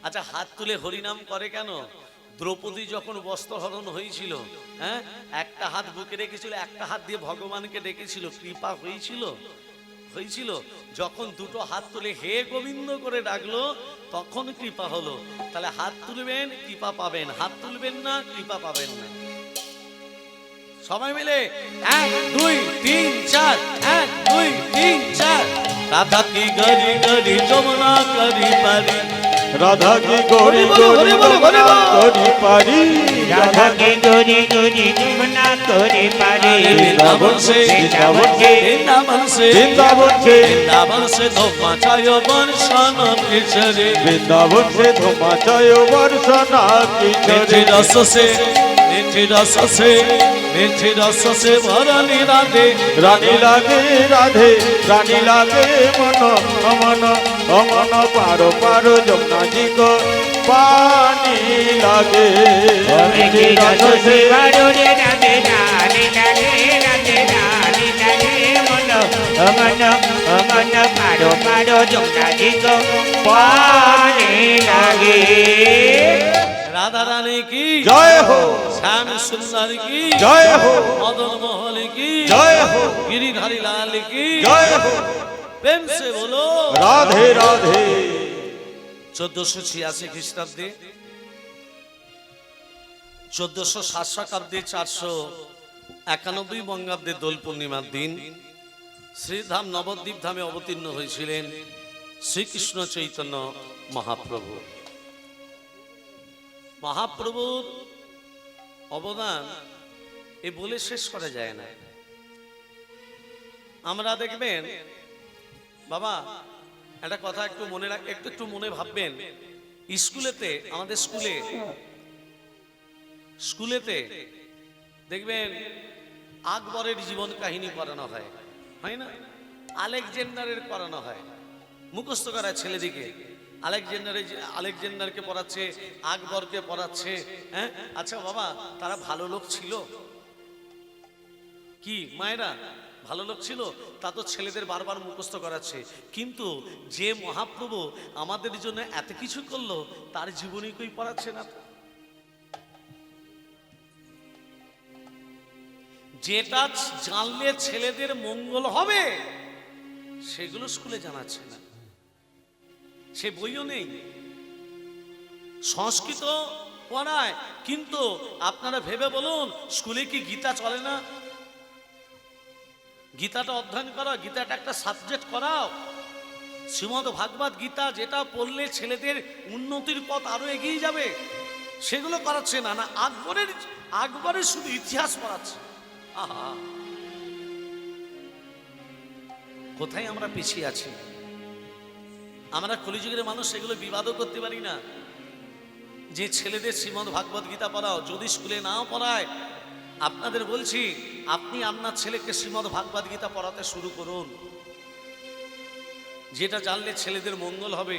আচ্ছা, হাত তুলে হরিনাম করে কেন? দ্রৌপদী যখন বস্ত্রহরণ হয়েছিল, হ্যাঁ, একটা হাত বুকে রেখেছিল, একটা হাত দিয়ে ভগবানকে ডেকেছিল, কৃপা হয়েছিল? হয়েছিল। যখন দুটো হাত তুলে হে গোবিন্দ করে ডাকলো, তখন কৃপা হলো। তাহলে হাত তুলবেন, কৃপা পাবেন, হাত তুলবেন না, কৃপা পাবেন না। সবাই মিলে 1 2 3 4, 1 2 3 4। রাধা কি গরি গরি যমুনা করি পারি, রাধা কি গরি গরি যমুনা করি পারি, রাধা কি গরি গরি যমুনা করি পারি। বৃন্দাবন से বৃন্দাবন से বৃন্দাবন से বৃন্দাবন से বৃন্দাবন से ধোমা চায় বর্ষণ কিশোরী, বৃন্দাবন से धुमा चाय वर्षना মিঠে किशोरी। রস से মিঠে রস से মিঠে রস से ভরণী রাধে রানী লাগে রাধে, রানী লাগে মন অমন অমন, পারো পারো যমুনা জি কো পানি লাগে। মিঠে রস সে ভরো রে রাধে রানী লাগে, রাধে রানী লাগে মন অমন অমন, পারো পারো যমুনা জি কো পানি লাগে। রাধা রানী কি জয় হো, শ্যাম সুন্দর কি জয় হো, মদন মোহন কি জয় হো, गिरिधारी लाल की জয় হো। प्रेम से बोलो। রাধে রাধে। 1486 খ্রিস্টাব্দে, 1407 শতাব্দে, 491 বঙ্গাব্দে দোল পূর্ণিমার দিন শ্রীধাম নবদ্বীপ ধামে অবতীর্ণ হয়েছিলেন শ্রীকৃষ্ণ চৈতন্য মহাপ্রভু। মহাপ্রভুর অবদান এ বলে শেষ করা যায় না। আমরা দেখবেন বাবা, একটা কথা একটু মনে রাখ, একটু মনে ভাববেন। স্কুলেতে, আমাদের স্কুলেতে দেখবেন আকবরের জীবন কাহিনী করানো হয়, হয় না? আলেকজান্ডারের করানো হয়, মুখস্থ করায় ছেলেদিকে। আলেকজান্ডারকে পড়াচ্ছে, আকবরকে পড়াচ্ছে। হ্যাঁ, আচ্ছা বাবা, তারা ভালো লোক ছিল কি মায়েরা? ভালো লোক ছিল? তা তো ছেলেদের বারবার মুখস্থ করাচ্ছে। কিন্তু যে মহাপ্রভু আমাদের জন্য এত কিছু করলো, তার জীবনী কই পড়াচ্ছে না? যেটা জানলে ছেলেদের মঙ্গল হবে, সেগুলো স্কুলে জানাচ্ছে না, সে বইও নেই। সংস্কৃত পড়ায়, কিন্তু আপনারা ভেবে বলুন, স্কুলে কি গীতা চলে না? গীতাটা অধ্যয়ন করো, গীতাটা একটা সাবজেক্ট করাও। শ্রীমদ্ ভাগবত গীতা যেটা পড়লে ছেলেদের উন্নতির পথ আরো এগিয়ে যাবে, সেগুলো করাচ্ছে না। না, আকবরের শুধু ইতিহাস পড়াচ্ছে। আহা, কোথায় আমরা পিছিয়ে আছি! আমরা কলিযুগের মানুষ, সেগুলো বিবাদও করতে পারি না। যে ছেলেদের শ্রীমদ্ ভাগবত গীতা পড়াও, যদি স্কুলে নাও পড়ায়, আপনাদের বলছি, আপনি আপনার ছেলেকে শ্রীমদ্ ভাগবত গীতা পড়াতে শুরু করুন। যেটা জানলে ছেলেদের মঙ্গল হবে,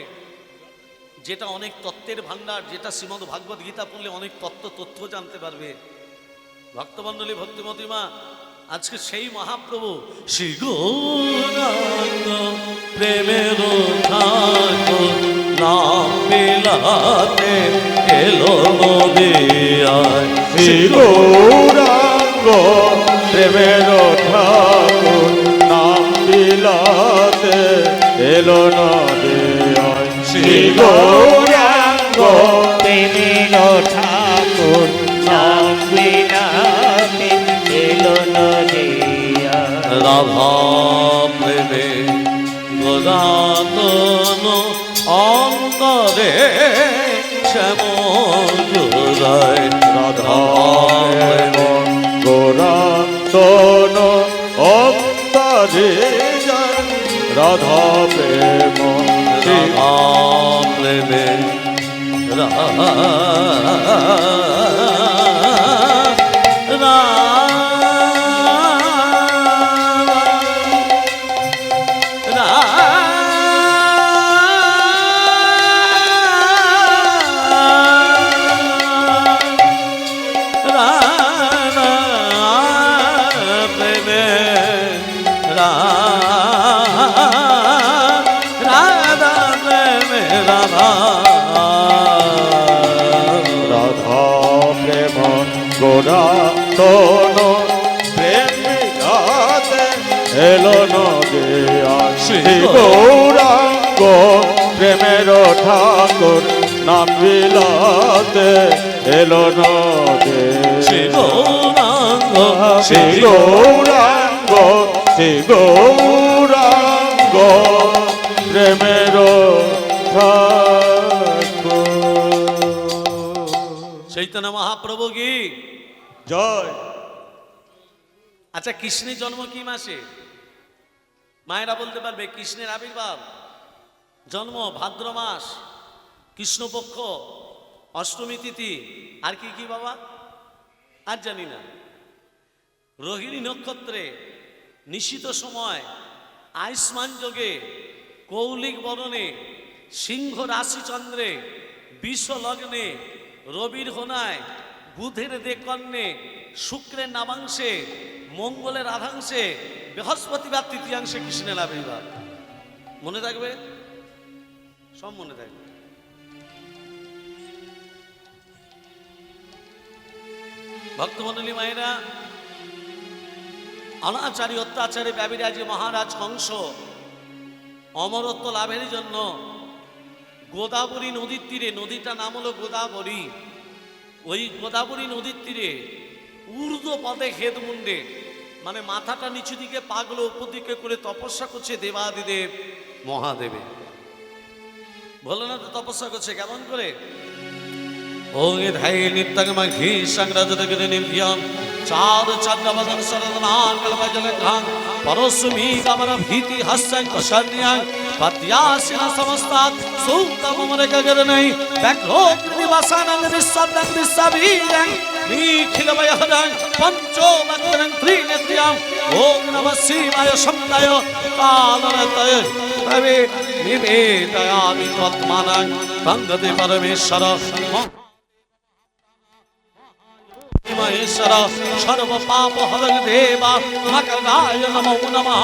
যেটা অনেক তত্ত্বের ভান্ডার, যেটা শ্রীমদ্ ভাগবত গীতা পড়লে অনেক তথ্য জানতে পারবে। ভক্তমণ্ডলী, ভক্তিমতী মা, আজকে সেই মহাপ্রভু শ্রী গৌরাঙ্গ প্রেমের ঠাকুর নাম বিলাতে এলো নদিয়ায়। শ্রী গৌরাঙ্গ প্রেমের ঠাকুর নাম বিলাতে এলো নদিয়ায়। শ্রী গৌরাঙ্গ প্রেমের ঠাকুর নাম বিলাতে এলো নদিয়ায়। রাধা প্রেমে গোদাতন অন্তরে শ্যামল জোড়ায়। রাধা গৌরাঙ্গন অন্তরে যায়, রাধা প্রেম রাধা প্রেমে রাধা নূতন প্রেম বিলাতে এলো নদে আসি গৌরাঙ্গ প্রেমের ঠাকুর নাম বিলাতে এলো নদে শ্রী গৌরাঙ্গ শ্রী গৌরাঙ্গ শ্রী গৌরাঙ্গ প্রেমের ঠাকুর। চৈতন্য মহাপ্রভু কি জয়। আচ্ছা, কৃষ্ণের জন্ম কি মাসে? মায়েরা বলতে পারবে। কৃষ্ণের আবির্ভাব জন্ম ভাদ্র মাস, কৃষ্ণপক্ষ, অষ্টমী তিথি। আর কি কি বাবা? আর জানি না। রোহিণী নক্ষত্রে, নিশিত সময়, আয়ুষ্মান যোগে, কৌলিক বরণে, সিংহ রাশি চন্দ্রে, বিষ লগ্নে, রবির হোনায়, বুধের দেকর্ণে, শুক্রের নামাংশে, মঙ্গলের আধাংশে, বৃহস্পতিবার তৃতীয়াংশে কৃষ্ণের আবির্ভাব। মনে থাকবে? সব মনে থাকবে। ভক্তমণ্ডলী মায়েরা, অনাচারী অত্যাচারে ব্যবিরাজী মহারাজ কংস অমরত্ব লাভের জন্য গোদাবরী নদীর তীরে, নদীটা নাম হলো গোদাবরী, ওই গোদাবরী নদীর তীরে ঊর্ধ্ব পদে হেদমুন্ডে, মানে মাথাটা নিচু দিকে পাগল উপর দিকে করে তপস্যা করছে দেবাদিদেব মহাদেবে। ভোলেনাথ তপস্যা করছে কেমন করে? ওং ধাই নিত্যগমঘি সংরাজদগরে নিভ্যম চাঁদ চন্দ্রবদন সরদনাং কলবজলঘাং পরশুমি কামর ভীতি হাস্যং কশন্যাং পদ্যাসিন সমস্তাৎ সৌতমমরে গগরণৈ ব্যাঘ্রোক্নিবাসানং নিঃশব্দং নিঃশবীরং নিখিলময়হরং পঞ্চোবক্রং ত্রিনেত্র্যং ওং নমঃ শিবায় শম্ভয় কালরতয় ভবে নিবেদয়ামি তৎমানং বন্দতে পরমেশ্বর মহেশ্বর সর্ব পাপ হরং দেবা মকরায় নমো নমঃ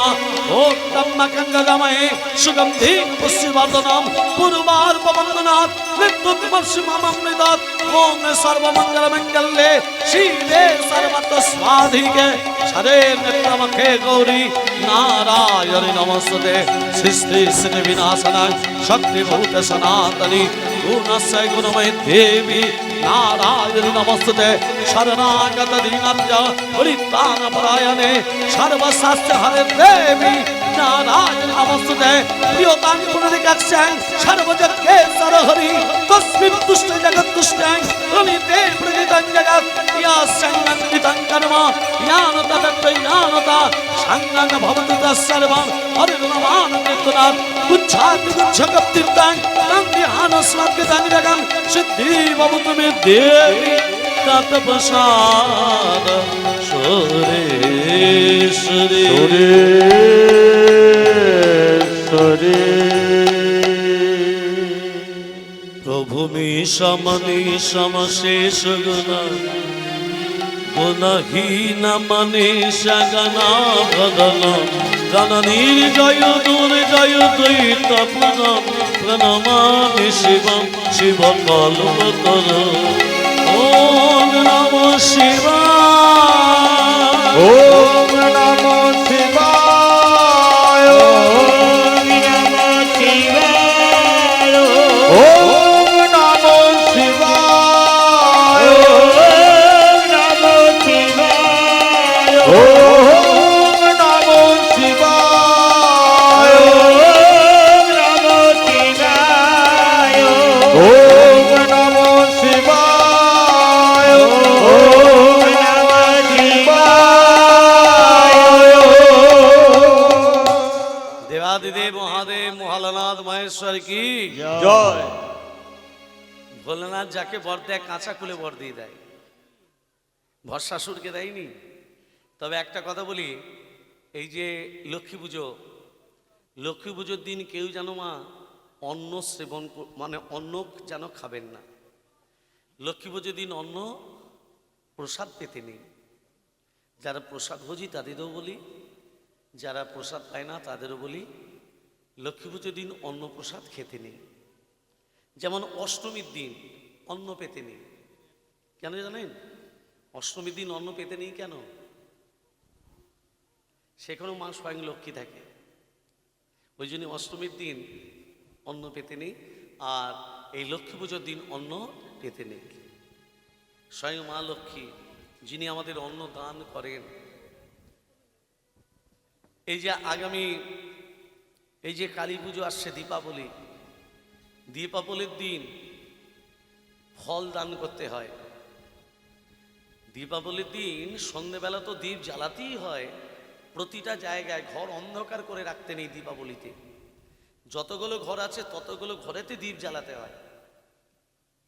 ওম তম্মকঙ্গময়ে সুগন্ধি পুষ্টিবর্ধনম পূর্বার্পবন্দনাৎ মৃত্যুর্মর্ষি মমমৃদাৎ ওম সর্বমঙ্গলমঙ্গলে শিবে সর্বত্র স্বাধিকে হরে নেত্রমুখে গৌরী নারায়ণী নমস্তুতে সৃষ্টি শ্রী বিনাশনাং শক্তিভূত সনাতনী গুণস্য গুণময়ী দেবী নারায়ণী নমস্তুতে শরণাগত দীনাব্জ পরিত্রাণপরায়ণে সর্বশাস্ত্র হরে দেবী নারায়ণ নমস্তুতে প্রিয়তাং পুনরিকাক্ষাং সর্বজগৎকেশ্বর হরি তস্মিন তুষ্ট জগৎতুষ্টং প্রণীতে প্রণীতং জগৎ ইয়াস্যং নন্দিতং কর্ম জ্ঞানতা তত্ত্বজ্ঞানতা সাঙ্গং ভবতু তৎসর্বং হরির্নমানন্দিতনাথ গুচ্ছাতি গুচ্ছকপ্তির্তাং তং ধ্যানস্মাৎকৃতাং জগং সিদ্ধি ভবতু মে দেবী তৎপ্রসাদ সুরেশ্বরী সুরেশ্বরী প্রভু মিশমনি সমশেষ গুণ গুণহীন মনীষ গণা বদল জননীর জয় দুর্জয় দ্বৈত প্রণমামি শিবম শিব কল্পতর ওম নমঃ শিবায় ওম নমঃ শিবায় ওম নমঃ শিবায় ওম নমঃ শিবায় ওম নমঃ শিবায় ওম নমঃ শিবায় ওম নমঃ শিবায় ওম নমঃ শিবায় ওম নমঃ শিবায় দেবাদিদেব মহাদেব মহালনাথ মহেশ্বর কি জয়। ভোলেনাথ যাকে বর দেয় কাঁচা খুলে বর দিয়ে দেয়, ভরসাসুরকে দেয়নি। তবে একটা কথা বলি, এই যে লক্ষ্মী পুজোর দিন কেউ যেন মা অন্ন সেবন মানে অন্ন যেন খাবেন না। লক্ষ্মী পুজোর দিন অন্ন প্রসাদ পেতে নেই। যারা প্রসাদ ভোজি তাদেরও বলি, যারা প্রসাদ পায় না তাদেরও বলি, লক্ষ্মী পুজোর দিন অন্ন প্রসাদ খেতে নেই। যেমন অষ্টমীর দিন অন্ন পেতে নেই। কেন জানেন? অষ্টমীর দিন অন্ন পেতে নেই কেন? সেখানেও মা স্বয়ং লক্ষ্মী থাকে, ওই জন্য অষ্টমীর দিন অন্ন পেতে নেই, আর এই লক্ষ্মী পুজোর দিন অন্ন পেতে নেই। স্বয়ং মা লক্ষ্মী যিনি আমাদের অন্ন দান করেন। এই যে আগামী এই যে কালী পুজো আসছে, দীপাবলি, দীপাবলির দিন ফল দান করতে হয়। দীপাবলির দিন সন্ধ্যেবেলা তো দীপ জ্বালাতেই হয়, প্রতিটা জায়গায় ঘর অন্ধকার করে রাখতে নেই। দীপাবলিতে যতগুলো ঘর আছে ততগুলো ঘরেতে দীপ জ্বালাতে হয়।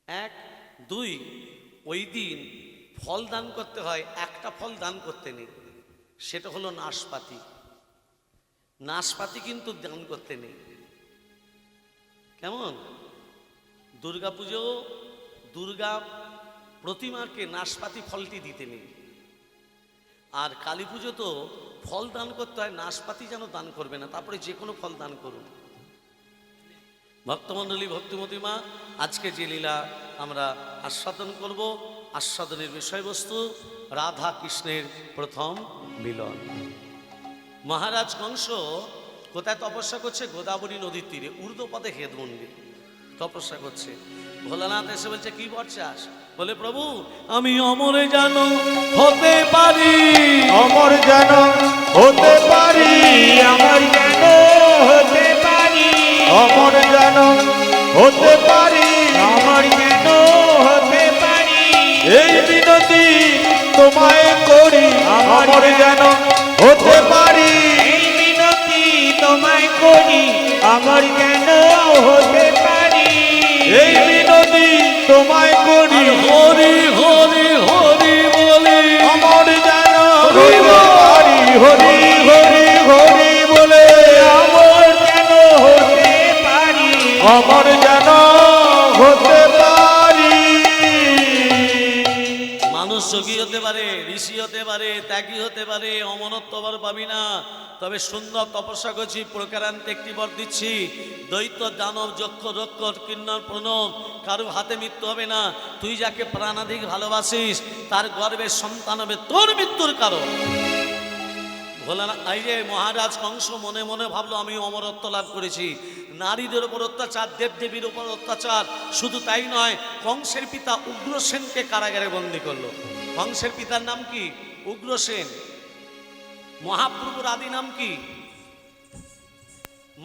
1, 2, ওই দিন ফল দান করতে হয়, একটা ফল দান করতে নেই, সেটা হলো নাশপাতি। নাশপাতি কিন্তু দান করতে নেই। কেমন? দুর্গা পুজো, দুর্গা প্রতিমাকে নাশপাতি ফলটি দিতে নেই। আর কালী পুজো তো ফল দান করতে হয়, নাশপাতি যেন দান করবে না, তারপরে যে কোনো ফল দান করুন। ভক্তমণ্ডলী, ভক্তিমতী মা, আজকে যে লীলা আমরা আস্বাদন করব, আস্বাদনের বিষয়বস্তু রাধা কৃষ্ণের প্রথম মিলন। মহারাজ কংস কোথায় তপস্যা করছে? গোদাবরী নদীর তীরে ঊর্ধ্বপদে হেদ মন্দির তপস্যা করছে। ভোলানাথ এসে বলছে, কি বর চাস? বলে, প্রভু আমি অমরে যেন হতে পারি, অমর যেন হতে পারি, আমার যেন হতে পারি, অমর যেন হতে পারি, আমার যেন হতে পারি, এই বিনতি তোমায় করি, অমর যেন হতে পারি, এই মিনতি তোমায় করি, আমার যেন হতে পারি, এই বিনতি তোমায় করি, হরি হরি হরি বলে অমর যেন হতে পারি, হরি হরি হরি বলে আমার যেন হতে পারি, অমর যেন হতে পারি। মানুষ যোগী হতে পারে, ঋষি হতে পারে, ত্যাগী হতে পারে, অমরত্ব বর পাবি না। তবে সুন্দর তপস্যা করছি, প্রকারান্তে একটি বর দিচ্ছি, দৈত্য দানব যক্ষ রক্ষর কিন্নর প্রণব কারো হাতে মৃত্যু হবে না। তুই যাকে প্রাণাধিক ভালোবাসিস তার গর্ভের সন্তান হবে তোর মৃত্যুর কারণ। ভোলানা, এই যে মহারাজ কংস মনে মনে ভাবলো আমি অমরত্ব লাভ করেছি। নারীদের উপর অত্যাচার, দেবদেবীর উপর অত্যাচার, শুধু তাই নয়, কংসের পিতা উগ্রসেনকে কারাগারে বন্দী করলো। কংসের পিতার নাম কি? উগ্রসেন। মহাপ্রভুর আদি নাম কি?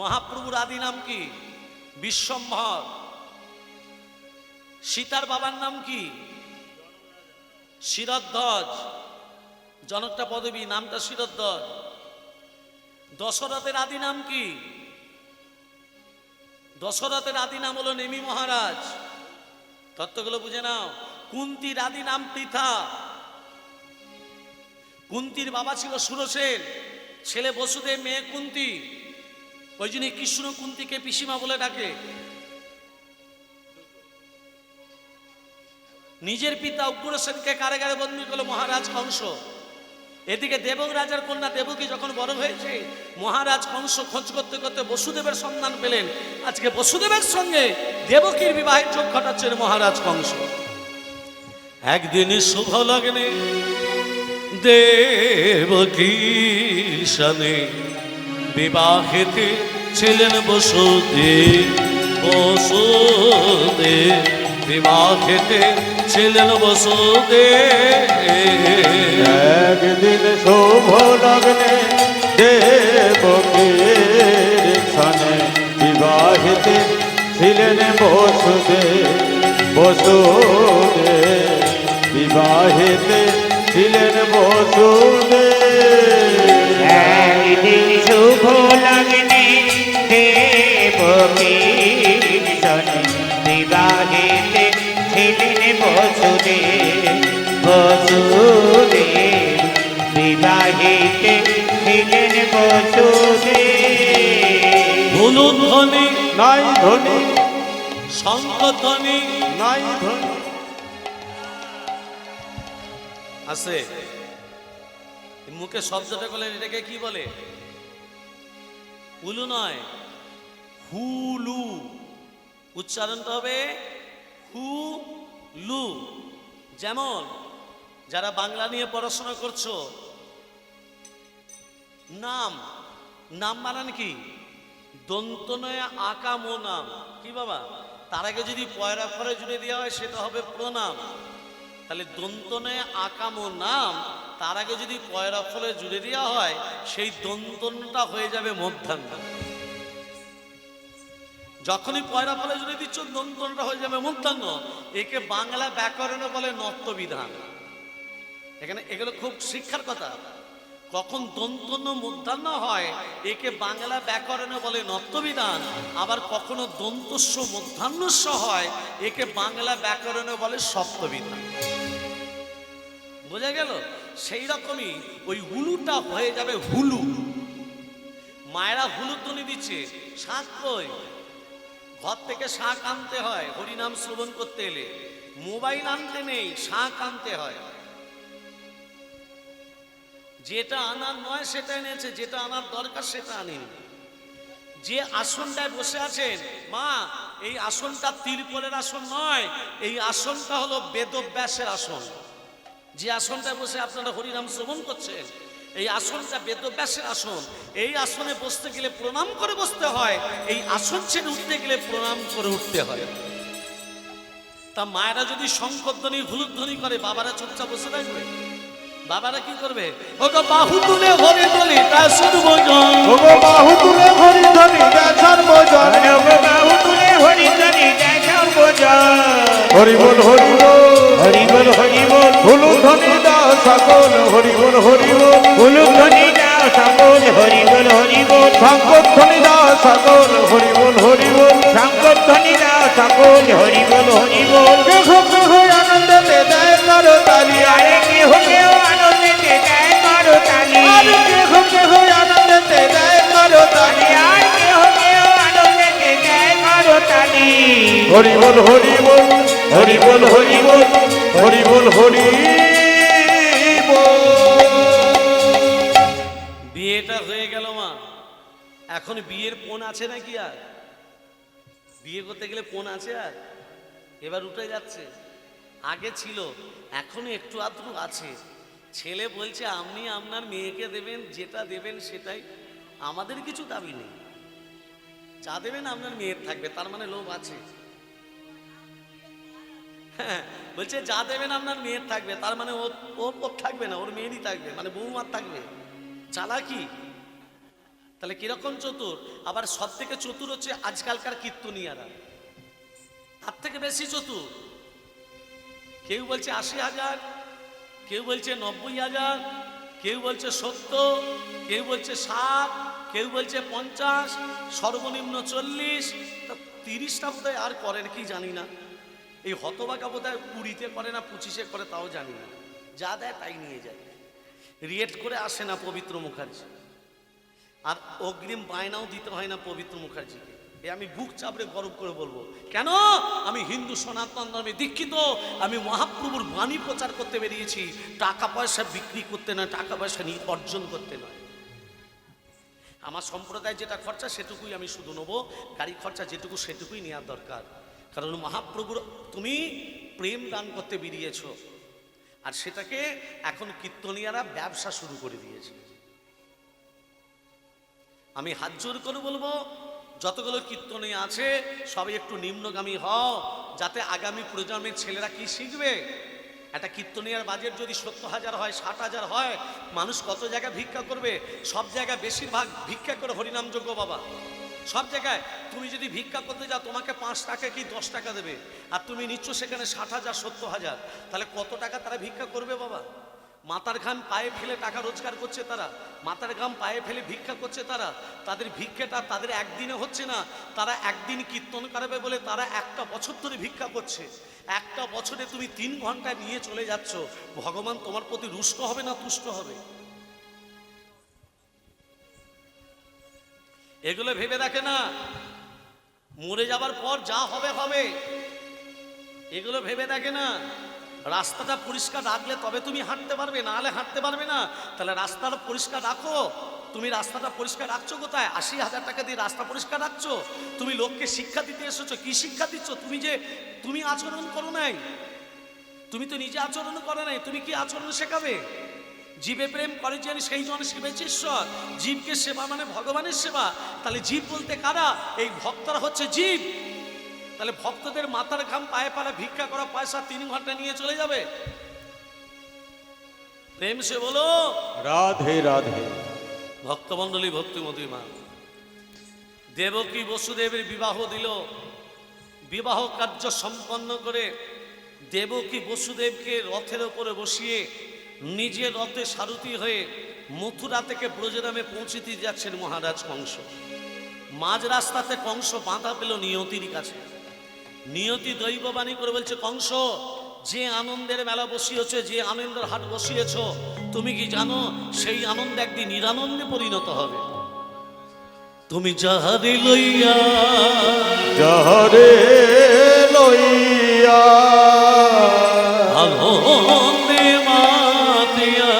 মহাপ্রভুর আদি নাম কি? বিশ্বম্ভর। সীতার বাবার নাম কি? শিরধ্বজ। জনকটা পদবী, নামটা শিরধ্বজ। দশরথের আদি নাম কি? দশরথের আদি নাম হলো নেমি মহারাজ। তত্ত্বগুলো বুঝে নাও। কুন্তির আদি নাম পৃথা। কুন্তির বাবা ছিল সুরসেন, ছেলে বসুদেব, মেয়ে কুন্তি। ওই জন্য কৃষ্ণ কুন্তিকে পিসিমা বলে ডাকে। নিজের পিতা উগ্রসেনকে কারাগারে বন্দী করলো মহারাজ কংস। এদিকে দেবক রাজার কন্যা দেবকী যখন বড় হয়েছে, মহারাজ কংস খোঁজ করতে করতে বসুদেবের সন্ধান পেলেন। আজকে বসুদেবের সঙ্গে দেবকীর বিবাহের যোগ ঘটাচ্ছেন মহারাজ কংস। একদিন শুভ লগ্নে দেবকীর সনে বিবাহেতে ছিলেন বসুদেব। বসুদেব বিবাহেতে ছিলেন বসুদেব। একদিন শুভ লগ্নে দেবকীর সনে বিবাহিতে ছিলেন বসুদেব। বসুদেব বিবাহিতে ছিলেন বসুদেব। একদিন শুভ লগ্নে দেবকীর সনে বিবাহিতে ছিলেন বসুদেব। বসুদেব বিবাহিতে ছিলেন বসুদেব। ধনুধ্বনি নাই ধ্বনি, শঙ্খধ্বনি নাই ধ্বনি আছে। মুখে শব্দটা করলেন, এটাকে কি বলে? উলু নয়, হুলু। উচ্চারণটা হবে হু লু। যেমন যারা বাংলা নিয়ে পড়াশোনা করছো, নাম, নাম বানান কি? দন্ত নয় আকাম ও নাম। কি বাবা? তার আগে যদি পয়রা ফরে জুড়ে দেওয়া হয় সেটা হবে প্রণাম। তাহলে দন্ত নয় আকাম ও নাম, তার আগে যদি পয়রা ফলে জুড়ে দেওয়া হয় সেই দন্তটা হয়ে যাবে মধ্যাহ্ন। যখনই পয়রা ফলে জুড়ে দিচ্ছ দন্তটা হয়ে যাবে মধ্যাহ্ন। একে বাংলা ব্যাকরণে বলে নত্যবিধান। এখানে এগুলো খুব শিক্ষার কথা। কখন দন্তন্য মধ্যাহ্ন হয় একে বাংলা ব্যাকরণে বলে নত্যবিধান, আবার কখনো দন্তস্ব মধ্যাহ্নস্ব হয় একে বাংলা ব্যাকরণে বলে সপ্তবিধান। বোঝা গেল? সেই রকমই ওই হুলুটা হয়ে যাবে হুলু। মায়েরা হুলু ধ্বনি দিচ্ছে, শাঁখ কই? ঘর থেকে শাঁখ আনতে হয় হরিনাম শ্রবণ করতে এলে। মোবাইল আনতে নেই, শাঁখ আনতে হয়। যেটা আনার নয় সেটা এনেছে, যেটা আনার দরকার সেটা আনেনি। যে আসনটায় বসে আছেন মা, এই আসনটা তিরপলের আসন নয়, এই আসনটা হলো বেদব্যাসের আসন। যে আসনটায় বসে আপনারা হরিনাম শ্রবণ করছেন এই আসনটা বেদব্যাসের আসন। এই আসনে বসতে গেলে প্রণাম করে বসতে হয়, এই আসন ছেড়ে উঠতে গেলে প্রণাম করে উঠতে হয়। তা মায়েরা যদি শঙ্করধ্বনি হুলুধ্বনি করে, বাবারা চুপচাপ বসে থাকবে? বাবারা কি করবে? ওগো বাহু তুলে হরি ধ্বনি তা সর্বজন, ওগো বাহু তুলে হরি ধ্বনি দেয় সর্বজন, ওগো বাহু তুলে হরি ধ্বনি দেয় সর্বজন। হরি বল হরি বল, হরি বল হরি বল, হুলু ধ্বনি দাও সকল, হরি বল হরি বল, হুলু ধ্বনি দাও সকল, হরি বল হরি বল। শঙ্খ ধ্বনি দাও সকল, হরি বল হরি বল, শঙ্খ ধ্বনি দাও সকল, হরি বল হরি বল। কেহ কেহ আনন্দে দেয় করো তালি, আরে কেহ কেহ আনন্দেতে দেয় করো তালি, আর কেহ কেহ আনন্দে দেয় করো তালি, আর কেহ কেহ আনন্দেতে দেয় করো তালি। হরি বল হরি বল, হরি বল হরি বল, হরি বল হরি বল। বিয়েটা হয়ে গেল মা, এখন বিয়ের পণ আছে নাকি? আর বিয়ে করতে গেলে পণ আছে? আর এবার উঠে যাচ্ছে। আগে ছিল, এখনো একটু আধটু আছে। ছেলে বলছে আপনি আপনার মেয়েকে দেবেন, যেটা দেবেন সেটাই, আমাদের কিছু দাবি নেই, যা দেবেন আপনার মেয়ের থাকবে। তার মানে লোভ আছে। হ্যাঁ, বলছে যা দেবেন আপনার মেয়ের থাকবে, তার মানে ওর থাকবে না, ওর মেয়েরই থাকবে, মানে বৌমার থাকবে। চালাকি। তাহলে কিরকম চতুর? আবার সব থেকে চতুর হচ্ছে আজকালকার কীর্তনিয়ারা, তার থেকে বেশি চতুর। কেউ বলছে ৮০,০০০, কেউ বলছে ৯০,০০০, কেউ বলছে ৭০, কেউ বলছে ৬০, কেউ বলছে ৫০, সর্বনিম্ন ৪০। তা ৩০টা বোধহয় আর করেন কি জানি না। এই হতবাকা বোধহয় ২০-তে করে না ২৫-এ করে তাও জানি না। যা দেয় তাই নিয়ে যায়, রিয়েট করে আসে না পবিত্র মুখার্জি। আর অগ্রিম বায়নাও দিতে হয় না পবিত্র মুখার্জিকে। এ আমি বুক চাপড়ে গর্ব করে বলবো, কেন? আমি হিন্দু সনাতন ধর্মে দীক্ষিত, আমি মহাপ্রভুর বাণী প্রচার করতে বেরিয়েছি, টাকা পয়সা বিক্রি করতে নয়, টাকা পয়সা নিয়ে অর্জন করতে নয়। আমার সম্প্রদায় যেটা খরচা সেটুকুই আমি শুধু নেবো, গাড়ি খরচা যেটুকু সেটুকুই নেওয়ার দরকার। কারণ মহাপ্রভুর তুমি প্রেম দান করতে বেরিয়েছ, আর সেটাকে এখন কীর্তনিয়ারা ব্যবসা শুরু করে দিয়েছে। আমি হাত জোর করে বলবো, যতগুলো কীর্তনী আছে সবাই একটু নিম্নগামী হও, যাতে আগামী প্রজন্মের ছেলেরা কি শিখবে। একটা কীর্তনিয়ার বাজেট যদি ৭০,০০০ হয়, ৬০,০০০ হয়, মানুষ কত জায়গায় ভিক্ষা করবে? সব জায়গায় বেশিরভাগ ভিক্ষা করে হরিনাম যোগ্য বাবা। সব জায়গায় তুমি যদি ভিক্ষা করতে যাও তোমাকে ৫ টাকা কি ১০ টাকা দেবে, আর তুমি নিচ্ছ সেখানে ৬০,০০০ ৭০,০০০, তাহলে কত টাকা তারা ভিক্ষা করবে বাবা? মাথার ঘাম পায়ে ফেলে টাকা রোজগার করছে তারা, মাথার ঘাম পায়ে ফেলে ভিক্ষা করছে তারা। তাদের ভিক্ষাটা তাদের একদিনে হচ্ছে না, তারা একদিন কীর্তন করবে বলে তারা একটা বছর ধরে ভিক্ষা করছে। একটা বছরে তুমি ৩ ঘন্টা নিয়ে চলে যাচ্ছ, ভগবান তোমার প্রতি রুষ্ট হবে না তুষ্ট হবে? এগুলো ভেবে দেখে না, মরে যাবার পর যা হবে হবে, এগুলো ভেবে দেখে না। রাস্তাটা পরিষ্কার রাখলে তবে তুমি হাঁটতে পারবে, না হলে হাঁটতে পারবে না। তাহলে রাস্তাটা পরিষ্কার রাখো। তুমি রাস্তাটা পরিষ্কার রাখছো কোথায়? ৮০,০০০ টাকা দিয়ে রাস্তা পরিষ্কার রাখছো। তুমি লোককে শিক্ষা দিতে এসেছো, কি শিক্ষা দিচ্ছ? তুমি আচরণ করো নাই, তুমি তো নিজে আচরণ করে নাই, তুমি কি আচরণ শেখাবে? জীবে প্রেম করে জানি সেই জন সেবেছে ঈশ্বর। জীবকে সেবা মানে ভগবানের সেবা। তাহলে জীব বলতে কারা? এই ভক্তরা হচ্ছে জীব। তাহলে ভক্তদের মাথার ঘাম পায়ে পাড়া ভিক্ষা করা পয়সা 3 ঘন্টা নিয়ে চলে যাবে? প্রেম সে বলো রাধে রাধে। ভক্তমণ্ডলী, ভক্তিমতী মা, দেবকী বসুদেবের বিবাহ দিল। বিবাহ কার্য সম্পন্ন করে দেবকী বসুদেবকে রথের ওপরে বসিয়ে নিজে রথে সারথি হয়ে মথুরা থেকে ব্রজধামে পৌঁছিতে যাচ্ছেন মহারাজ কংস। মাঝ রাস্তাতে কংস বাধা পেল নিয়তির কাছে। নিয়তি দৈববাণী করে বলছে, কংস, যে আনন্দের মেলা বসিয়েছে, যে আনন্দের হাট বসিয়েছ, তুমি কি জানো সেই আনন্দ একদিন নিরানন্দে পরিণত হবে? তুমি যাহারে লইয়া, যাহারে লইয়া আনন্দে মাতিয়া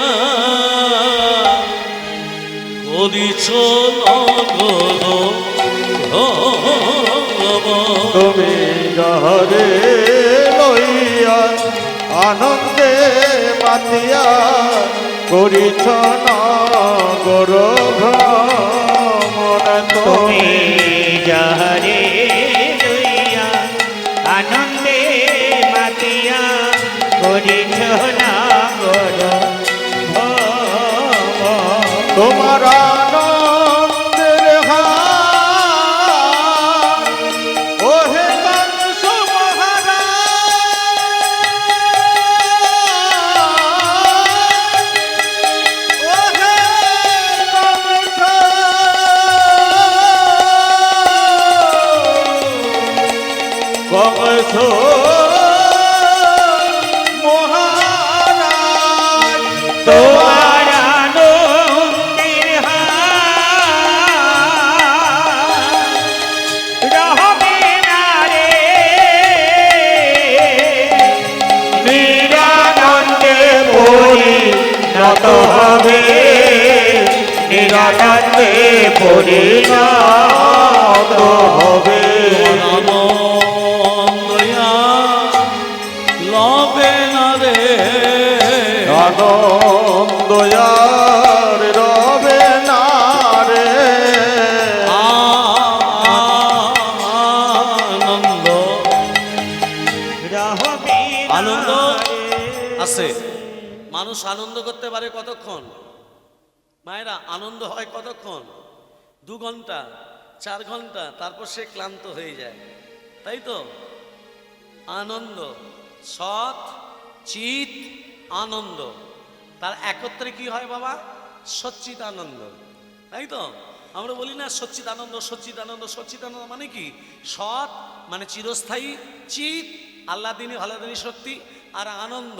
করিছ নগর, তুমি যাহারে লইয়া আনন্দে মাতিয়া করিছ নগর ভ্রমণ। তুমি যাহারে লইয়া আনন্দে মাতিয়া করিছ নগর ভ্রমণ। তোমার আনন্দের হার ওহে কংস মহারাজ, ওহে কংস কংস মহারাজ, তোমার আনন্দের হার রহবে না রে, নিরানন্দে পরিণত হবে, নিরানন্দে পরিণত হবে। আনন্দয়া লবে না রে, আনন্দয়ার রবে না রে। আনন্দ রহবে না আনন্দ রে। আছে। মানুষ আনন্দ করতে পারে কতক্ষণ? মায়েরা, আনন্দ হয় কতক্ষণ? 2 ঘন্টা, 4 ঘন্টা, তারপর সে ক্লান্ত হয়ে যায়, তাই তো? আনন্দ, সৎ চিত আনন্দ, তার একত্রে কি হয় বাবা? সচ্চিত আনন্দ, তাই তো? আমরা বলি না সচ্চিত আনন্দ, সচ্চিত আনন্দ। সচ্চিত আনন্দ মানে কি? সৎ মানে চিরস্থায়ী, চিত আল্লাহ দিনী ভালো দিনী শক্তি, আর আনন্দ,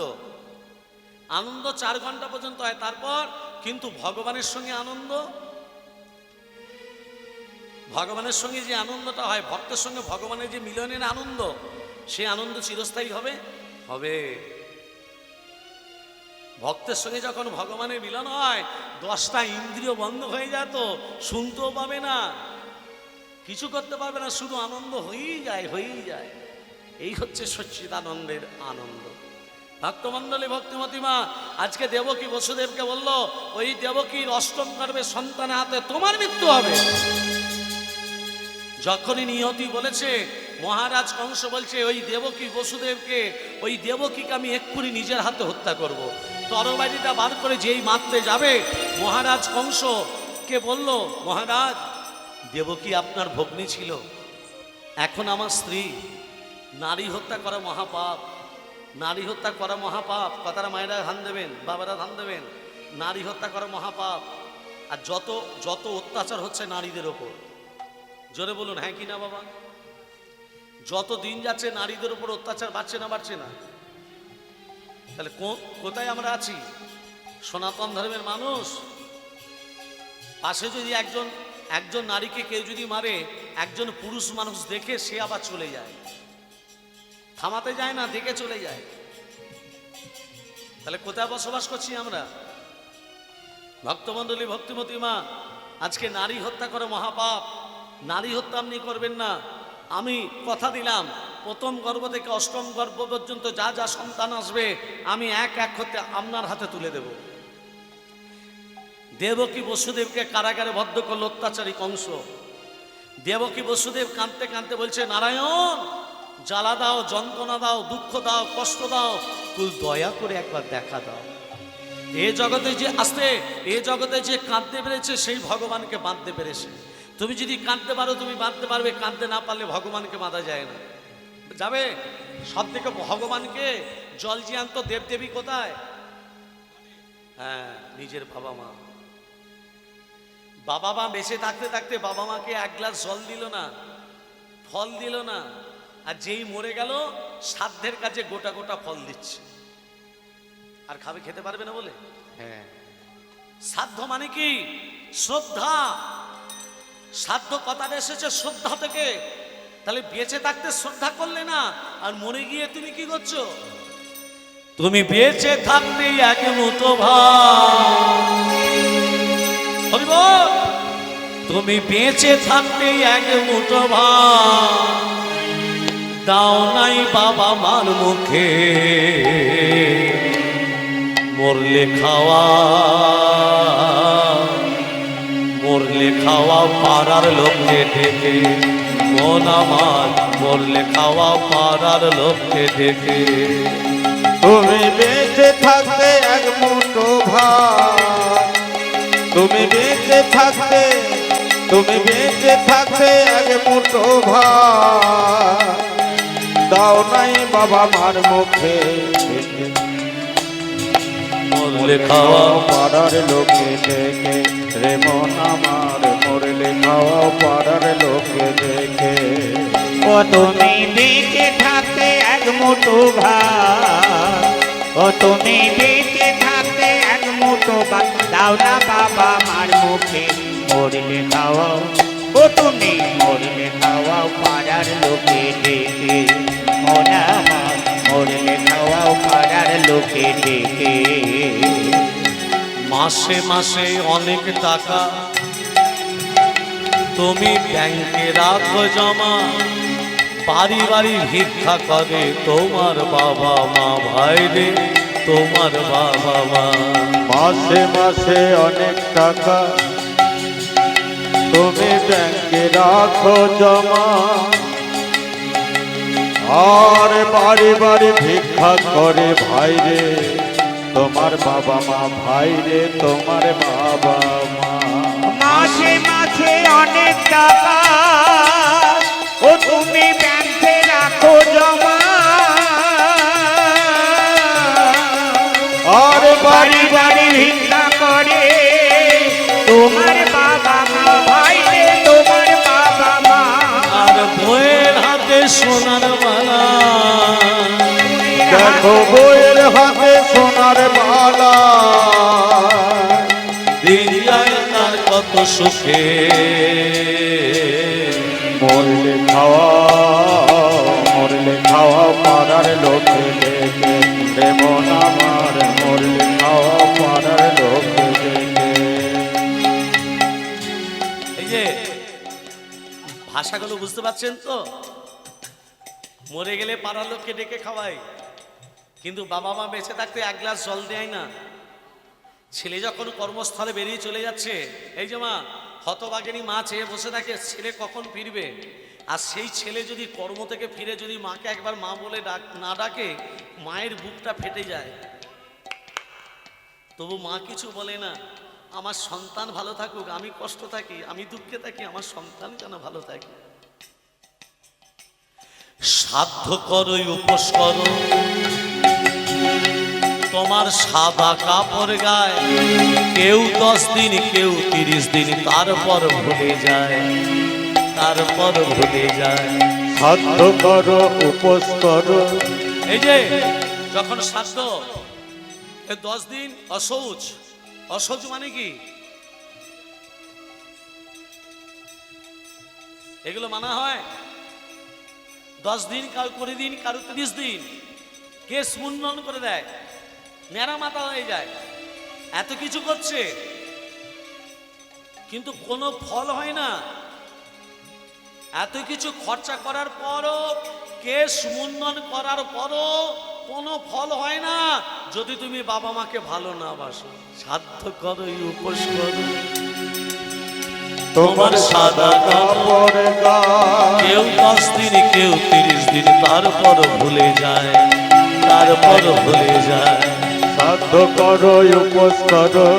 আনন্দ 4 ঘন্টা পর্যন্ত হয়। তারপর কিন্তু ভগবানের সঙ্গে আনন্দ, ভগবানের সঙ্গে যে আনন্দটা হয়, ভক্তের সঙ্গে ভগবানের যে মিলনের আনন্দ, সে আনন্দ চিরস্থায়ী হবে, হবে। ভক্তের সঙ্গে যখন ভগবানের মিলন হয়, 10টা ইন্দ্রিয় বন্ধ হয়ে যেত, শুনতেও পাবে না, কিছু করতে পারবে না, শুধু আনন্দ হয়েই যায়, হয়েই যায়। এই হচ্ছে সচ্চিদানন্দের আনন্দ। ভক্তমণ্ডলী, ভক্তিমতী মা, আজকে দেবকী বসুদেবকে বলল, ওই দেবকীর অষ্টম গর্ভে সন্তানের হাতে তোমার মৃত্যু হবে। যখনই নিয়তি বলেছে, মহারাজ কংস বলছে, ওই দেবকী বসুদেবকে, ওই দেবকীকে আমি এক্ষুনি নিজের হাতে হত্যা করব। তরবারিটা বার করে যেই মারতে যাবে, মহারাজ কংসকে বলল, মহারাজ, দেবকী আপনার ভগ্নী ছিল, এখন আমার স্ত্রী। নারী হত্যা করা মহাপাপ, নারী হত্যা করা মহাপাপ। কথাটা মায়েরা ধান দেবেন, বাবারা ধান দেবেন। নারী হত্যা করা মহাপাপ। আর যত যত অত্যাচার হচ্ছে নারীদের ওপর, জোরে বলুন হ্যাঁ কি না বাবা? যত দিন যাচ্ছে নারীদের উপর অত্যাচার বাড়ছে না, বাড়ছে না? তাহলে কোথায় আমরা আছি? সনাতন ধর্মের মানুষ। পাশে যদি একজন নারীকে কেউ যদি মারে, একজন পুরুষ মানুষ দেখে সে আবার চলে যায়, থামাতে যায় না, দেখে চলে যায়। তাহলে কোথায় বসবাস করছি আমরা? ভক্তমণ্ডলী, ভক্তিমতী মা, আজকে নারী হত্যা করে মহাপাপ। নারী হত্যা আপনি করবেন না। আমি কথা দিলাম, প্রথম গর্ভ থেকে অষ্টম গর্ভ পর্যন্ত যা যা সন্তান আসবে আমি এক এক করতে আপনার হাতে তুলে দেব। দেবকী বসুদেবকে কারাগারে বদ্ধ করল অত্যাচারী কংস। দেবকী বসুদেব কাঁদতে কাঁদতে বলছে, নারায়ণ জ্বালা দাও, যন্ত্রণা দাও, দুঃখ দাও, কষ্ট দাও, তুই দয়া করে একবার দেখা দাও। এ জগতে যে আসতে, এ জগতে যে কাঁদতে পেরেছে সেই ভগবানকে বাঁধতে পেরেছে। তুমি যদি কাঁদতে পারো তুমি বাঁধতে পারবে, কাঁদতে না পারলে ভগবানকে বাঁধা যায় না। যাবে সব থেকে ভগবানকে জল জিয়ান্ত দেবদেবী কোথায়? হ্যাঁ, নিজের বাবা মা। বাবা মা বেঁচে থাকতে থাকতে বাবা মাকে এক গ্লাস জল দিল না, ফল দিল না, আর যেই মরে গেল সাধ্যের কাছে গোটা গোটা ফল দিচ্ছে। আর খাবে, খেতে পারবে না বলে। হ্যাঁ, সাধ্য মানে কি? শ্রদ্ধা। সাধ্য কথাটা এসেছে শ্রদ্ধা থেকে। তাহলে বেঁচে থাকতে শ্রদ্ধা করলে না, আর মরে গিয়ে তুমি কি করছো? তুমি বেঁচে থাকতে এক মুঠো ভাত, তুমি বেঁচে থাকতে এক মুঠো ভাত দাও নাই বাবা মার মুখে, মরলে খাওয়া, মরলে খাওয়া পাড়ার লোককে ডেকে, মন আমার মরলে খাওয়া পাড়ার লোককে ডেকে। তুমি বেঁচে থাকতে এক মুঠো ভাত, তুমি বেঁচে থাকতে, তুমি বেঁচে থাকতে এক মুঠো ভাত দাও নাই বাবা মার মুখে, মরলে খাওয়া পাড়ার লোকে দেখে রে মন আমার, মরলে খাওয়া পাড়ার লোকে দেখে। ও তুমি বেঁচে থাকতে এক মুঠো ভাত, ও তুমি বেঁচে থাকতে এক মুঠো ভাত দাও না বাবা মার মুখে, মরলে খাওয়াও, ও তুমি মরলে খাওয়াও পাড়ার লোকে ডেকে, মন আমার মরলে খাওয়াও পাড়ার লোকে ডেকে। মাসে মাসে অনেক টাকা তুমি ব্যাংকে রাখো জমা, বাড়ি বাড়ি ভিক্ষা করে তোমার বাবা মা, ভাই রে তোমার বাবা মা। মাসে মাসে অনেক টাকা তুমি ব্যাংকে রাখো জমা, আর বাড়ি বাড়ি ভিক্ষা করে ভাই রে তোমার বাবা মা, ভাই রে তোমার বাবা মা। মাসে মাসে অনেক টাকা ও তুমি ব্যাংকে রাখো জমা, আর বাড়ি বাড়ি ভিক্ষা করে তোমার বাবা মা, ভাই রে তোমার বাবা মা। আর বইয়ের হাতে সোনার মালা, দেখো বইয়ের হাতে সোনার মালা, দিন যায় তার কত সুখে, মরলে খাওয়া, মরলে খাওয়া পাড়ার লোকে দেখে রে মন আমার, মরলে খাওয়া পাড়ার লোকে দেখে। এই যে ভাষাগুলো বুঝতে পারছেন তো? মরে গেলে পাড়ার লোককে ডেকে খাওয়াই, কিন্তু বাবা মা বেঁচে থাকতে এক গ্লাস জল দেয় না। ছেলে যখন কর্মস্থলে বেরিয়ে চলে যাচ্ছে, এই যে মা হতভাগিনী মা চেয়ে বসে থাকে ছেলে কখন ফিরবে। আর সেই ছেলে যদি কর্ম থেকে ফিরে যদি মাকে একবার মা বলে না ডাকে, মায়ের বুকটা ফেটে যায়। তবু মা কিছু বলে না, আমার সন্তান ভালো থাকুক, আমি কষ্ট থাকি, আমি দুঃখে থাকি, আমার সন্তান যেন ভালো থাকে। সাধ্য করো, উপোস করো, তোমার সাদা কাপড় গায়ে, কেউ 10 দিন কেউ 30 দিন, তারপর ভুলে যায়, তারপর ভুলে যায়। সাধ্য করো, উপোস করো। এই যে যখন শ্রাদ্ধ 10 দিন অশৌচ, অশৌচ মানে কি? এগুলো মানা হয় 10 দিন, কারো 20 দিন, কারো 30 দিন। কেস মুন্ডন করে দেয়, ন্যাড়া মাথা হয়ে যায়, এত কিছু করছে কিন্তু কোনো ফল হয় না। এত কিছু খরচা করার পরও কেশ মুন্ডন করার পরও কোনো ফল হয় না যদি তুমি বাবা মাকে ভালো না বাসো। সাধ্য করো, উপোস করো, তোমার সাদা কাপড় গায়ে কেউ 10 দিন কেউ 30 দিন, তারপর ভুলে যায়, তারপর ভুলে যায়। সাধ্য করো, উপোস করো,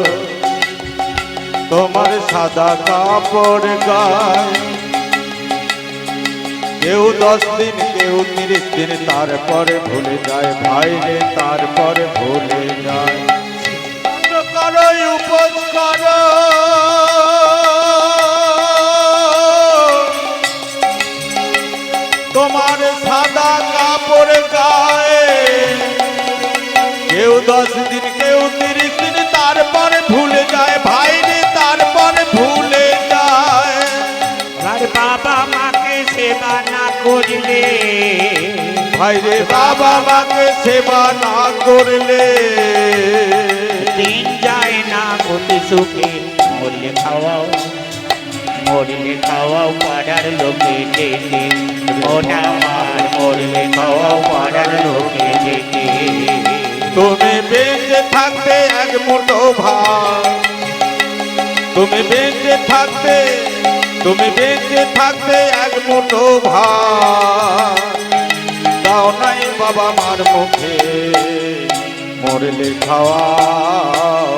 তোমার সাদা কাপড় গায়ে কেউ 10 দিন কেউ 30 দিন, তারপরে ভুলে যায় ভাই রে, তারপরে ভুলে যায়। সাধ্য করো, উপোস করো, তোমার সাদা কাপড় গায়ে কেউ 10 দিন কেউ 30 দিন, তারপরে ভুলে যায় ভাই রে, তারপরে ভুলে যায়। আর বাবা মাকে সেবা না করলে, ভাই রে বাবা মাকে সেবা না করলে দিন যায় না অতি সুখে। মরলে খাওয়াও, মরলে খাওয়াও পাড়ার লোকে ডেকে, মন আমার মরলে খাওয়াও পাড়ার লোকে ডেকে। তুমি বেঁচে থাকতে এক মুঠো ভাত, তুমি বেঁচে থাকতে, তুমি বেঁচে থাকতে এক মুঠো ভাত দাও নাই বাবা মার মুখে, মরলে খাওয়াও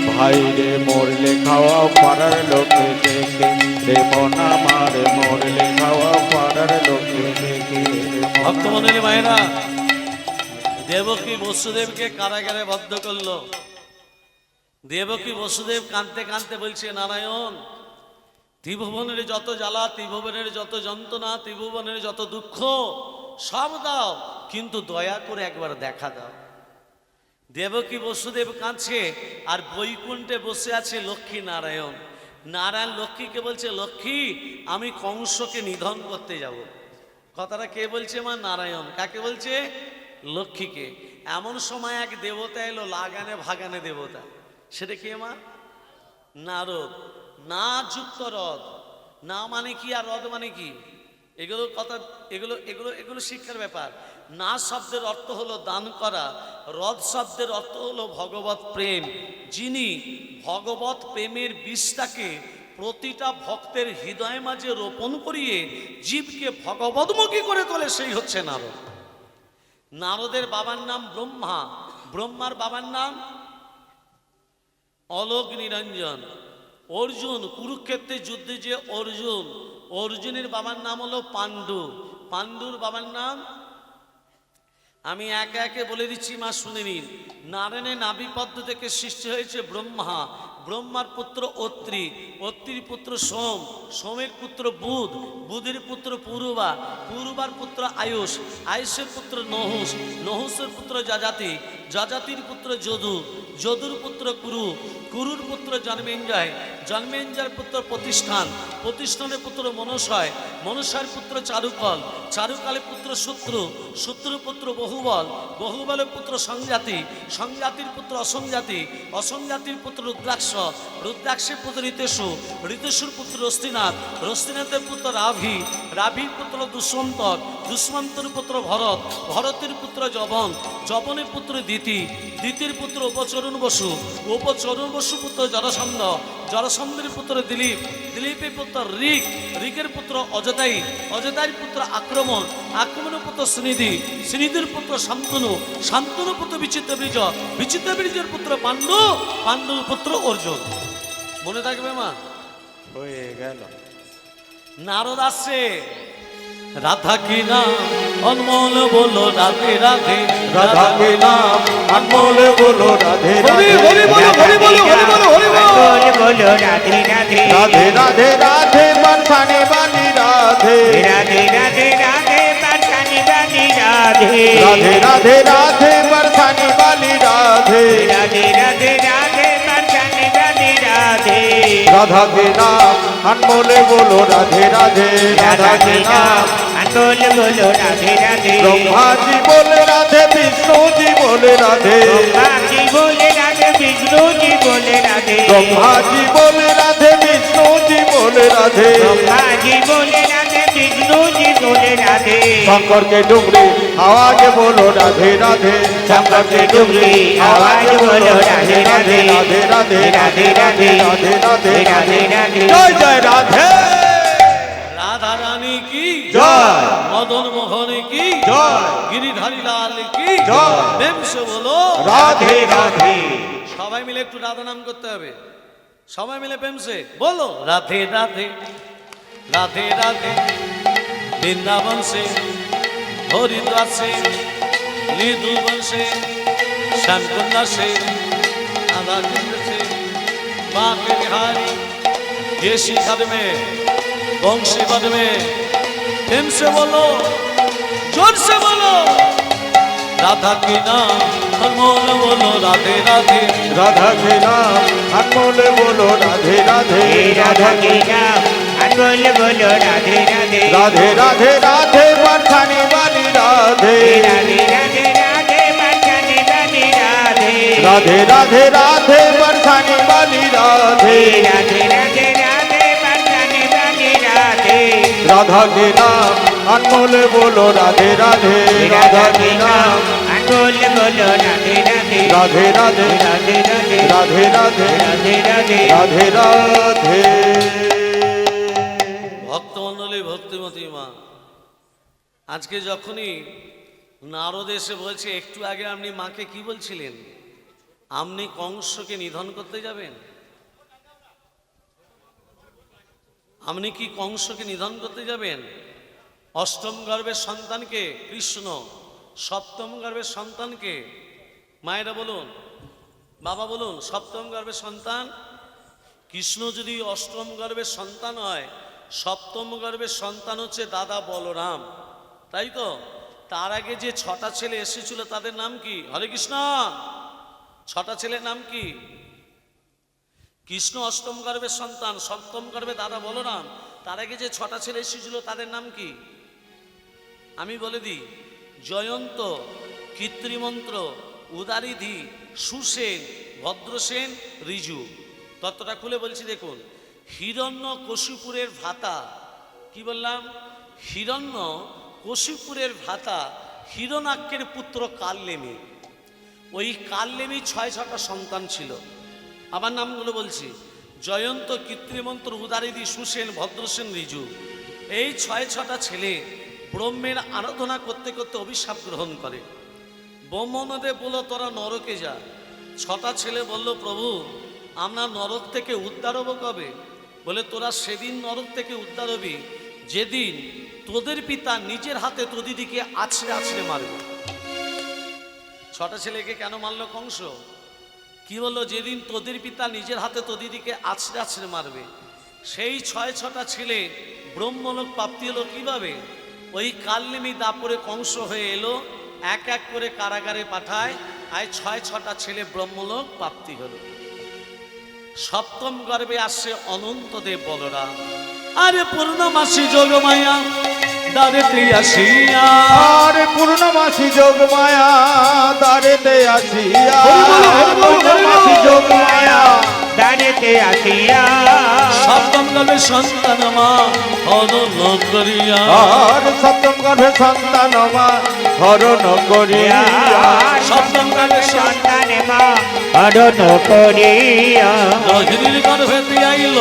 ভাই রে, মরলে খাওয়াও পাড়ার লোকে দেখে রে, মন আমার মরলে খাওয়াও পাড়ার লোকে দেখে। ভক্তমণ্ডলী মায়েরা, দেবকী বসুদেবকে কারাগারে বদ্ধ করলো। দেবকী বসুদেব কাঁদতে কাঁদতে বলছে, নারায়ণ, ত্রিভুবনের যত জ্বালা, ত্রিভুবনের যত যন্ত্রণা, ত্রিভুবনের যত দুঃখ সব দাও, কিন্তু দয়া করে একবার দেখা দাও। দেবকী বসুদেব কাঁদছে, আর বৈকুণ্ঠে বসে আছে লক্ষ্মী নারায়ণ। নারায়ণ লক্ষ্মীকে বলছে, লক্ষ্মী, আমি কংসকে নিধন করতে যাব। কথাটা কে বলছে? মা নারায়ণ। কাকে বলছে? লক্ষ্মীকে। এমন সময় এক দেবতা এলো, লাগানে ভাগানে দেবতা। সেটা কে মা? নারদ। না যুক্ত রদ। না মানে কি আর রদ মানে কি? এগুলো কথা, এগুলো এগুলো এগুলো শিক্ষার ব্যাপার। না শব্দের অর্থ হলো দান করা, রদ শব্দের অর্থ হলো ভগবত প্রেম। যিনি ভগবত প্রেমের বীজটাকে প্রতিটা ভক্তের হৃদয় মাঝে রোপণ করিয়ে জীবকে ভগবতমুখী করে তোলে, সেই হচ্ছে নারদ। নারদের বাবার নাম ব্রহ্মা, ব্রহ্মার বাবার নাম অলোক নিরঞ্জন। অর্জুন, কুরুক্ষেত্রের যুদ্ধে যে অর্জুন, অর্জুনের বাবার নাম হলো পাণ্ডু, পাণ্ডুর বাবার নাম আমি একে একে বলে দিচ্ছি, মা শুনে নিন। নারায়ণের নাভিপদ্ম থেকে সৃষ্টি হয়েছে ব্রহ্মা, ব্রহ্মার পুত্র অত্রি, অত্রির পুত্র সোম, সোমের পুত্র বুধ, বুধের পুত্র পুরুবা, পুরুবার পুত্র আয়ুষ, আয়ুষের পুত্র নহুষ, নহুষের পুত্র যজাতি, যজাতির পুত্র যদু, যদুর পুত্র কুরু, কুরুর পুত্র জন্মেঞ্জয়, জন্মেঞ্জয়ের পুত্র প্রতিষ্ঠান, প্রতিষ্ঠানের পুত্র মনসয়, মনসয়ের পুত্র চারুকল, চারুকালের পুত্র শত্রু, শত্রুর পুত্র বহুবল, বহুবলের পুত্র সংজাতি, সংজাতির পুত্র অসংজাতি, অসংজাতির পুত্র রুদ্রাক্ষ, রুদ্রাক্ষের পুত্র ঋতেশু, ঋতেশুর পুত্র রস্তিনাথ, রস্তিনাথের পুত্র রাভি, রাভির পুত্র দুষ্মন্তর, দুষ্মন্তর পুত্র ভরত, ভরতের পুত্র জবন, জবনের পুত্র দিতি, দিতির পুত্র উপচরণ বসু, উপচরণ বসু পুত্র জরাসন্ধ, জরাসন্ধের পুত্র দিলীপ, দিলীপের পুত্র ঋক, ঋকের পুত্র অযোধ্যায়ী, অযোধ্যায়ের পুত্র আক্রমণ, আক্রমণের পুত্র শ্রীনিধি, শ্রীনিধির পুত্র শান্তনু, শান্তনু পুত্র বিচিত্র বীর্য, বিচিত্র বীর্যের পুত্র পাণ্ডু, পাণ্ডুর পুত্র অর্জুন। মনে থাকবে মা? হয়ে গেল। নারদ আসছে, রাধা কি নাম অনমোল বলো রাধে রাধে, রাধা के नाम अनमोल बोलो राधे হরি राधे হরি বলো, হরি বলো, হরি বলো, হরি বলো। बोल बोलो राधे राधे, राधे राधे राधे बरसाने वाली राधे, राधे राधे राधे बरसाने वाली राधे, राधे राधे राधे बरसाने वाली राधे। राधे राधे राधे बरसाने वाली राधे, राधा के नाम अनमोल बोलो राधे राधे, राधा के नाम अनमोल बोलो राधे राधे, ब्रह्मा जी बोले राधे, विष्णु जी बोले राधे, ब्रह्मा जी बोले राधे, विष्णु जी बोले राधे, ब्रह्मा जी बोले राधे, विष्णु जी बोले राधे, ब्रह्मा जी बोले राधे, विष्णु जी बोले राधे शंकर के डुंगरी आवाज बोलो राधे राधे शंकर के डुंगरी आवाज बोलो राधे राधे राधे राधे राधे राधे राधे राधे राधे राधे जय जय राधे রাধা রানী কি জয় মদন মোহন কি জয় গিরিধারী লাল কি জয় বেমসে বলো রাধে রাধে সবাই মিলে একটু রাধা নাম করতে হবে সবাই মিলে প্রেমসে বলো রাধে রাধে রাধে রাধে বৃন্দাবন से हरिद्वार से लीधुवन से श्यामकुंडा से राधा कुंड से बांके बिहारी ये शिखर में वंशीपद में प्रेम से बोलो जोर से बोलो राधा की नाम अनमोल बोलो राधे राधे राधा के नाम अनमोल बोलो राधे राधे राधा के नाम अनमोल बोलो राधे राधे राधे राधे राधे बरसाने वाली राधे राधे राधे राधे बरसाने वाली राधे राधे राधे राधे बरसाने वाली राधे राधे राधे राधे बरसाने वाली राधे राधा के नाम अनमोल बोलो राधे राधे राधा के नाम अनमोल बोलो राधे राधे राधे राधे राधे राधे राधे राधे राधे राधे राधे राधे ভক্তমণ্ডলী ভক্তিমতী মা আজকে যখনই নারদ এসে বলছে একটু আগে আপনি মাকে কি বলছিলেন আপনি কংসকে নিধন করতে যাবেন আপনি কি কংসকে নিধন করতে যাবেন অষ্টম গর্ভের সন্তানকে কৃষ্ণ সপ্তম গর্ভের সন্তানকে মায়েরা বলুন বাবা বলুন সপ্তম গর্ভের সন্তান কৃষ্ণ যদি অষ্টম গর্ভের সন্তান হয় সপ্তম গর্ভের সন্তান হচ্ছে দাদা বলরাম তাই তো তার আগে যে ছটা ছেলে এসেছিল তাদের নাম কি হরে কৃষ্ণ ছটা ছেলের নাম কি কৃষ্ণ অষ্টম গর্ভের সন্তান সপ্তম গর্ভে দাদা বলরাম তার আগে যে ছটা ছেলে এসেছিল তাদের নাম কি আমি বলে দিই জয়ন্ত কৃত্রিমন্ত্র উদারিধি সুসেন ভদ্রসেন রিজু তত্ত্বটা খুলে বলছি দেখুন হিরণ্য কশিপুরের ভ্রাতা কি বললাম হিরণ্য কশিপুরের ভ্রাতা হিরণাক্ষের পুত্র কালনেমি ওই কালনেমি 6-6টা সন্তান ছিল আমার নামগুলো বলছি জয়ন্ত কৃত্রিমন্ত্র উদারিধি সুসেন ভদ্রসেন রিজু এই 6-6টা ছেলে ব্রহ্মের আরাধনা করতে করতে অভিশাপ গ্রহণ করে ব্রহ্মদেব বলল তোরা নরকে যা 6টা ছেলে বলল প্রভু আমরা নরক থেকে উদ্ধার হবো কবে বলে তোরা সেদিন নরক থেকে উদ্ধার হবি যেদিন তোদের পিতা নিজের হাতে তোদিদিকে আছড়ে আছড়ে মারবে 6টা ছেলেকে কেন মারল কংস কি বললো যেদিন তোদের পিতা নিজের হাতে তোদিদিকে আছড়ে আছড়ে মারবে সেই 6-6টা ছেলে ব্রহ্মলোক প্রাপ্তি হলো কিভাবে ওই কালনেমি দাপরে কংস হয়ে এলো এক এক করে কারাগারে পাঠায় আর 6-6টা ছেলে ব্রহ্মলোক প্রাপ্তি হলো সপ্তম গর্ভে আসছে অনন্তদেব বলরাম আরে পূর্ণমাসী যোগমায়া দারেতে আসিয়া আরে পূর্ণমাসী যোগ মায়া দারেতে আসিয়া পূর্ণমাসী যোগ মায়া দাঁড়েতে আসিয়া সপ্তম গর্ভে সন্তান মা অনন্য করিয়া আর সপ্তম গর্ভে সন্তান মা হরণ করিয়া সপ্তম গর্ভে সন্তান মা হরণ করিয়া রোহিণীর গর্ভেতে আইল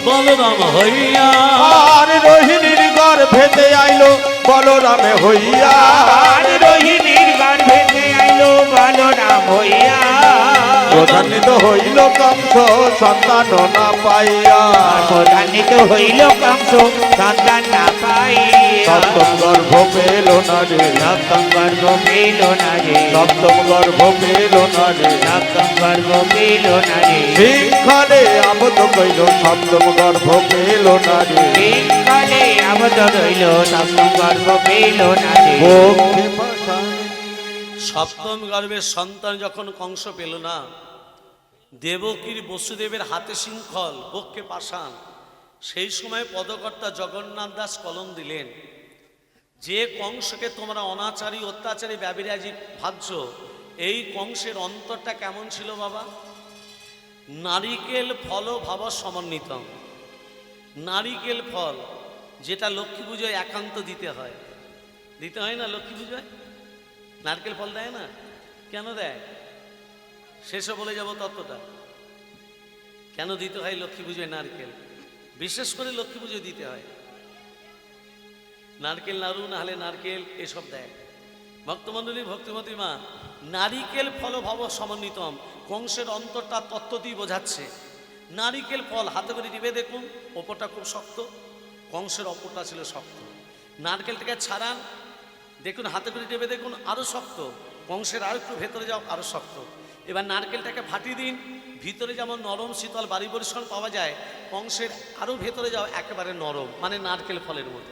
বলরাম হইয়া আর রোহিণীর গর্ভেতে আইলো বলরামে হইয়া আর রোহিণীর গর্ভেতে আইলো বলরাম হইয়া প্রধানিত হইল কংস সন্তান না পাইয়া প্রধানিত হইল কংস সন্তান না পাইয়া সপ্তম গর্ভ পেল না রে সপ্তম গর্ভ পেল না রে সপ্তম গর্ভ পেল না রে সপ্তম গর্ভ পেল না রে শৃঙ্খলে আবদ্ধ কইল সপ্তম গর্ভ পেল না রে শৃঙ্খলে আবদ্ধ রইল সপ্তম গর্ভ পেল না রে বক্ষে পাশান সপ্তম গর্ভের সন্তান যখন কংস পেল না দেবকীর বসুদেবের হাতে শৃঙ্খল বক্ষে পাষাণ সেই সময় পদকর্তা জগন্নাথ দাস কলম দিলেন যে কংসকে তোমরা অনাচারী অত্যাচারী ব্যবিরাজি ভাবছ এই কংসের অন্তরটা কেমন ছিল বাবা নারিকেল ফল ভাব সমন্বিত নারিকেল ফল যেটা লক্ষ্মী পুজোয় একান্ত দিতে হয়। দিতে হয় না লক্ষ্মী পুজোয়? নারকেল ফল দেয় না? কেন দেয়? শেষে বলে যাব তত্ত্বটা। কেন দিতে হয় লক্ষ্মী পুজোয় নারকেল? বিশেষ করে লক্ষ্মী পুজোয় দিতে হয়। নারকেল নাড়ু, না হলে নারকেল এসব দেয়। ভক্তমণ্ডলী, ভক্তিমতী মা, নারিকেল ফল ভব সমন্বিতম, কংসের অন্তরটা তত্ত্ব দিয়ে বোঝাচ্ছে। নারিকেল ফল হাতে করে দিবে, দেখুন ওপরটা খুব শক্ত, কংসের অপরটা ছিল শক্ত। নারকেলটাকে ছাড়ান, দেখুন হাতে করে দেবে, দেখুন আরো শক্ত, কংসের আর একটু ভেতরে যাও আরো শক্ত। এবার নারকেলটাকে ফাটিয়ে দিন, ভিতরে যেমন নরম শীতল বাড়ি পরিষ্কার পাওয়া যায়, কংসের আরো ভেতরে যাও একেবারে নরম, মানে নারকেল ফলের মতো।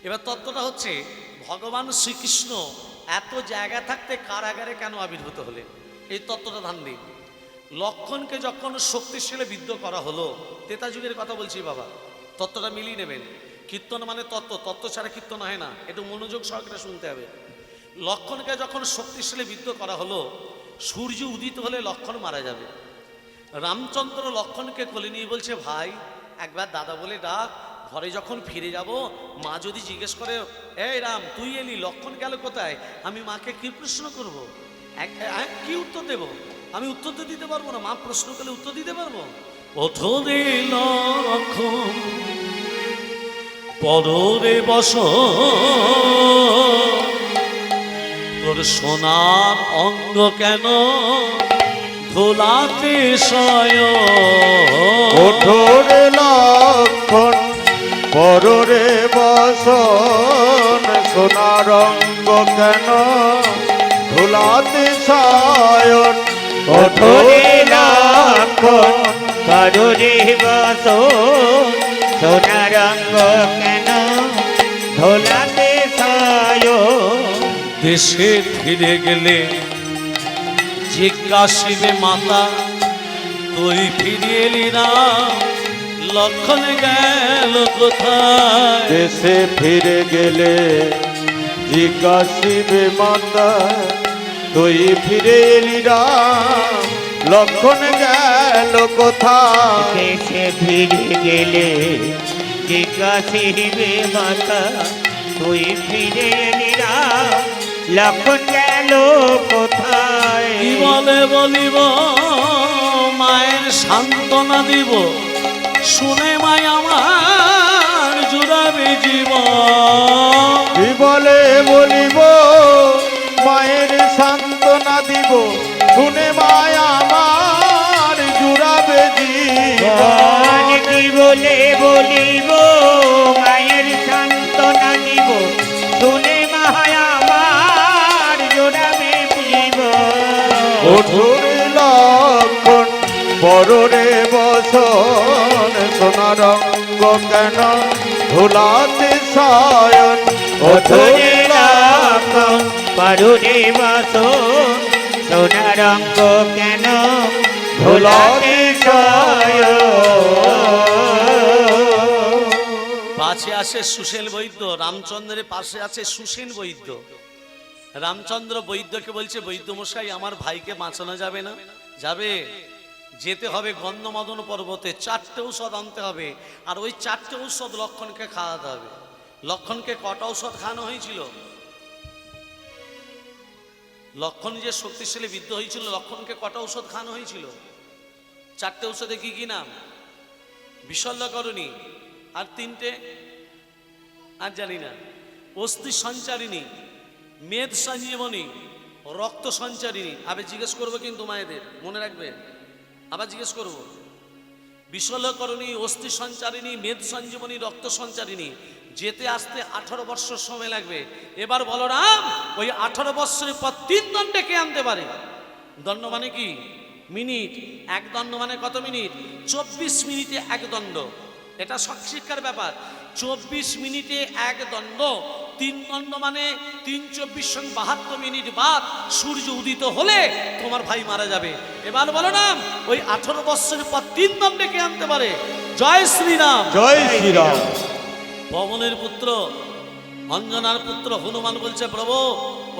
এবার তত্ত্বটা হচ্ছে ভগবান শ্রীকৃষ্ণ এত জায়গা থাকতে কারাগারে কেন আবির্ভূত হলেন, এই তত্ত্বটা ধান দিন। লক্ষণকে যখন শক্তিশালী বিদ্ধ করা হলো, তেতা যুগের কথা বলছি বাবা, তত্ত্বটা মিলিয়ে নেবেন। কীর্তন মানে তত্ত্ব, তত্ত্ব ছাড়া কীর্তন হয় না, একটু মনোযোগ সহকারে শুনতে হবে। লক্ষণকে যখন শক্তিশালী বিদ্ধ করা হলো, সূর্য উদিত হলে লক্ষণ মারা যাবে। রামচন্দ্র লক্ষণকে কোলে নিয়ে বলছে, ভাই একবার দাদা বলে ডাক, ঘরে যখন ফিরে যাব মা যদি জিজ্ঞেস করে, এই রাম তুই এলি, লক্ষণ গেল কোথায়, আমি মাকে কি প্রশ্ন করব? কি উত্তর দেব? আমি উত্তর তো দিতে পারবো না, মা প্রশ্ন করলে উত্তর দিতে পারবো? ওঠরে লক্ষণ পররে বস, তোর সোনার অঙ্গ কেন ধোলাতে শয়। ওঠরে লক্ষণ পররে বসন, সোনার অঙ্গ কেন ধুলাতে সায়ন। ওঠরে লক্ষণ পররে বসন, সোনার অঙ্গ কেন ধোলাতে সায়ন। দেশে ফিরে গেলে জিজ্ঞাসিবে মাতা, তুই ফিরে এলি না, লক্ষণ গেল কোথায়? দেশে ফিরে গেলে জিজ্ঞাসিবে মাতা, তুই ফিরে এলি রাম, লক্ষণ গেল কোথায়? দেশে ফিরে গেলে জিজ্ঞাসিবে মাতা, তুই ফিরে এলি রাম, লক্ষণ গেল কোথায়? কি বলে বলিব, মায়ের সান্ত্বনা দিব, শুনে মাই আমার জুড়াবে জীবন। কি বলে বলিব, মায়ের সান্ত্বনা দিব, শুনে মায়া আমার জুড়াবে জীবন। কি বলে বলিব, মায়ের সান্ত্বনা দিব, শুনে মায়া আমার জোড়াবে জীবন। ওঠরে লক্ষণ পররে বসন, সোনার অঙ্গ কেন ধুলাতে সায়ন। ওঠরে লক্ষণ পররে বসন, সোনার অঙ্গ কেন ধুলাতে সায়ন। পাশে আছে সুশীল বৈদ্য, রামচন্দ্রের পাশে আছে সুসেন বৈদ্য। রামচন্দ্র বৈদ্যকে বলছে, বৈদ্য মশাই আমার ভাইকে বাঁচানো যাবে না? যাবে, যেতে হবে গন্ধমাদন পর্বতে, 4টে ঔষধ আনতে হবে, আর ওই 4টে ঔষধ লক্ষণকে খাওয়াতে হবে। লক্ষণকে কটা ঔষধ খাওয়ানো হয়েছিল? লক্ষণ যে শক্তিশালী বিদ্ধ হয়েছিল, লক্ষণকে কটা ঔষধ খাওয়ানো হয়েছিল? 4টে ঔষধে কি কি নাম? বিশল্যকরণী, আর 3টে আর জানি না, অস্থি সঞ্চারিণী, মেদ সঞ্জীবনী, রক্ত সঞ্চারিণী। আবার জিজ্ঞেস করবো কিন্তু মায়েদের, মনে রাখবে, আবার জিজ্ঞেস করব। বিশল্যকরণী, অস্থি সঞ্চারিণী, মেদ সঞ্জীবনী, রক্ত সঞ্চারিণী, যেতে আসতে 18 বৎসর সময় লাগবে। এবার বলো রাম, ওই 18 বৎসরের পর 3 দণ্ডে কে আনতে পারে? দণ্ড মানে কি? মিনিট। 1 দণ্ড মানে কত মিনিট? 24 মিনিটে 1 দণ্ড। এটা শিক্ষার ব্যাপার। 24 মিনিটে 1 দণ্ড, 3 দণ্ড মানে 3 24 সঙ্গে 72 মিনিট বাদ সূর্য উদিত হলে তোমার ভাই মারা যাবে। এবার বলো না, ওই 18 বৎসরের পর 3 দণ্ডে কে আনতে পারে? জয় শ্রীরাম। জয় শ্রীরাম। পবনের পুত্র, অঞ্জনার পুত্র হনুমান বলছে, প্রভু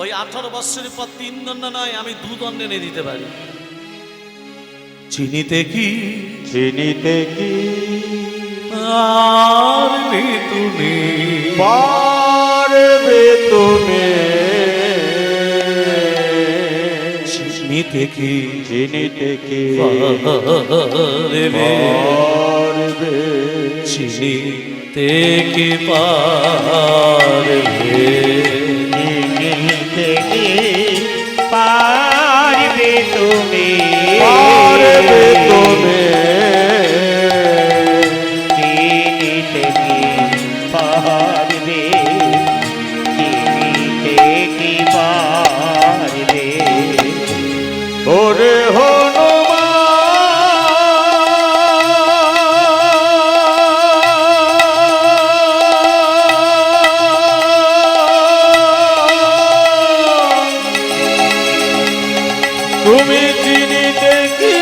ওই 18 বৎসরের পর 3 দণ্ড নয়, আমি 2 দণ্ড এনে দিতে পারি। চিনিতে কি চিনিতে কি পারবে তুমি, পারবে তুমি চিনিতে কি চিনিতে কি পারবে, পারবে চিনিতে কি পারবে, চিনিতে কি পারবে তুমি, পারবে তুমি চিনিতে কি পারবে, চিনিতে কি পারবে, ওরে হনুমান তুমি চিনিতে কি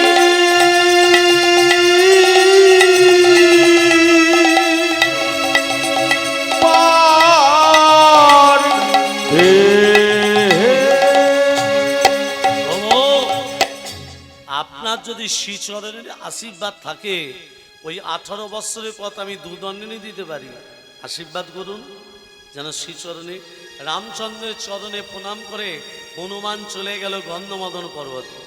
পারবে। আপনার যদি শ্রীচরণের আশীর্বাদ থাকে, ওই 18 বৎসরের পথ আমি দুদণ্ডনি দিতে পারি। আশীর্বাদ করুন যেন শ্রীচরণে। রামচন্দ্রের চরণে প্রণাম করে হনুমান চলে গেল গন্ধমদন পর্বতে।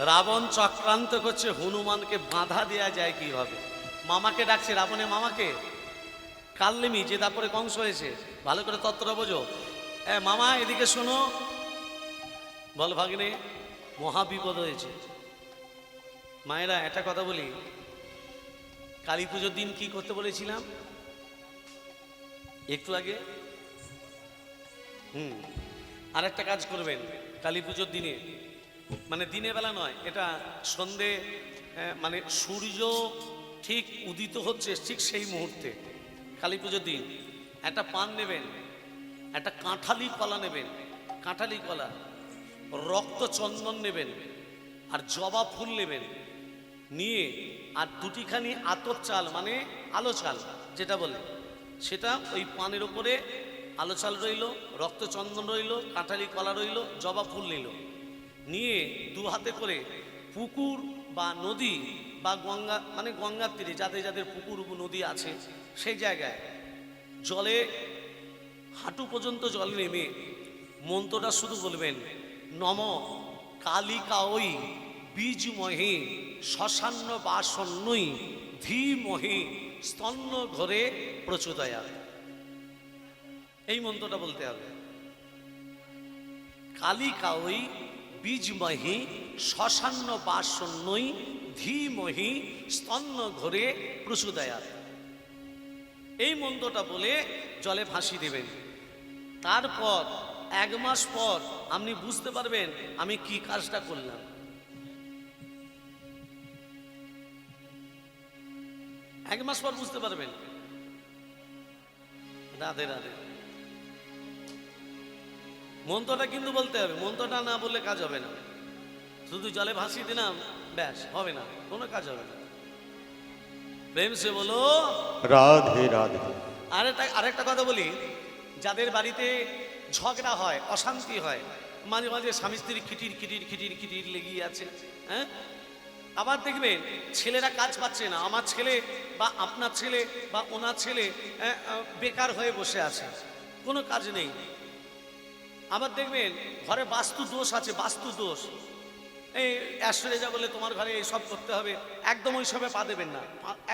রাবণ চক্রান্ত করছে হনুমানকে বাধা দেয়া যায় কিভাবে। মামাকে ডাকছে, রাবণের মামাকে, কাল্লিমি যে তারপরে কংস হয়েছে, ভালো করে তত্ত্বটা বোঝো। মামা এদিকে শোনো, বল ভাগ্নে মহা বিপদ হয়েছে। মায়েরা একটা কথা বলি, কালী পুজোর দিন কি করতে বলেছিলাম একটু আগে? আর একটা কাজ করবেন কালী পুজোর দিনে, মানে দিনের বেলা নয়, এটা সন্ধে, মানে সূর্য ঠিক উদিত হচ্ছে ঠিক সেই মুহূর্তে কালী পুজোর দিন একটা পান নেবেন, একটা কাঁঠালি কলা নেবেন, কাঁঠালি কলা, রক্ত চন্দন নেবেন, আর জবা ফুল নেবেন, নিয়ে আর দুটিখানি আতর চাল মানে আলো চাল যেটা বলে, সেটা ওই পানের উপরে আলো চাল রইল, রক্ত চন্দন রইল, কাঁঠালি কলা রইল, জবা ফুল নিল, নিয়ে দু হাতে করে পুকুর বা নদী বা গঙ্গা, মানে গঙ্গার তীরে যাদের যাদের পুকুর নদী আছে সেই জায়গায় জলে হাঁটু পর্যন্ত জল নেমে মন্ত্রটা শুধু বলবেন, নম কালিকাওই বীজমহে শ্মশান্ন বাসন্নই ধীমহে স্তন্য ঘরে প্রচোদয়া। এই মন্ত্রটা বলতে হবে, কালিকাওই বীজমহে শ্মশান্ন বাসন্নই ধীমহি স্তন্য ঘরে প্রচোদয়া। এই মন্ত্রটা বলে জলে ভাসি দেবেন। তারপর 1 মাস পর আপনি বুঝতে পারবেন আমি কি কাজটা করলাম। এক মাস পর বুঝতে পারবেন। রাধে রাধে। মন্ত্রটা কিন্তু বলতে হবে, মন্ত্রটা না বললে কাজ হবে না। শুধু জলে ভাসিয়ে দিলাম ব্যাস হবে না, কোনো কাজ হবে না। প্রেম সে বলো রাধে রাধে। আরেকটা কথা বলি, যাদের বাড়িতে ঝগড়া হয়, অশান্তি হয়, মাঝে মাঝে স্বামী স্ত্রী খিটির খিটির খিটির খিটির লেগেই আছে, হ্যাঁ, আবার দেখবেন ছেলেরা কাজ পাচ্ছে না, আমার ছেলে বা আপনার ছেলে বা ওনার ছেলে বেকার হয়ে বসে আছে, কোনো কাজ নেই। আবার দেখবেন ঘরে বাস্তু দোষ আছে, বাস্তু দোষ, এই অ্যাস্ট্রোলজি যা বলে তোমার ঘরে এইসব করতে হবে, একদম ওইসবে পা দেবেন না,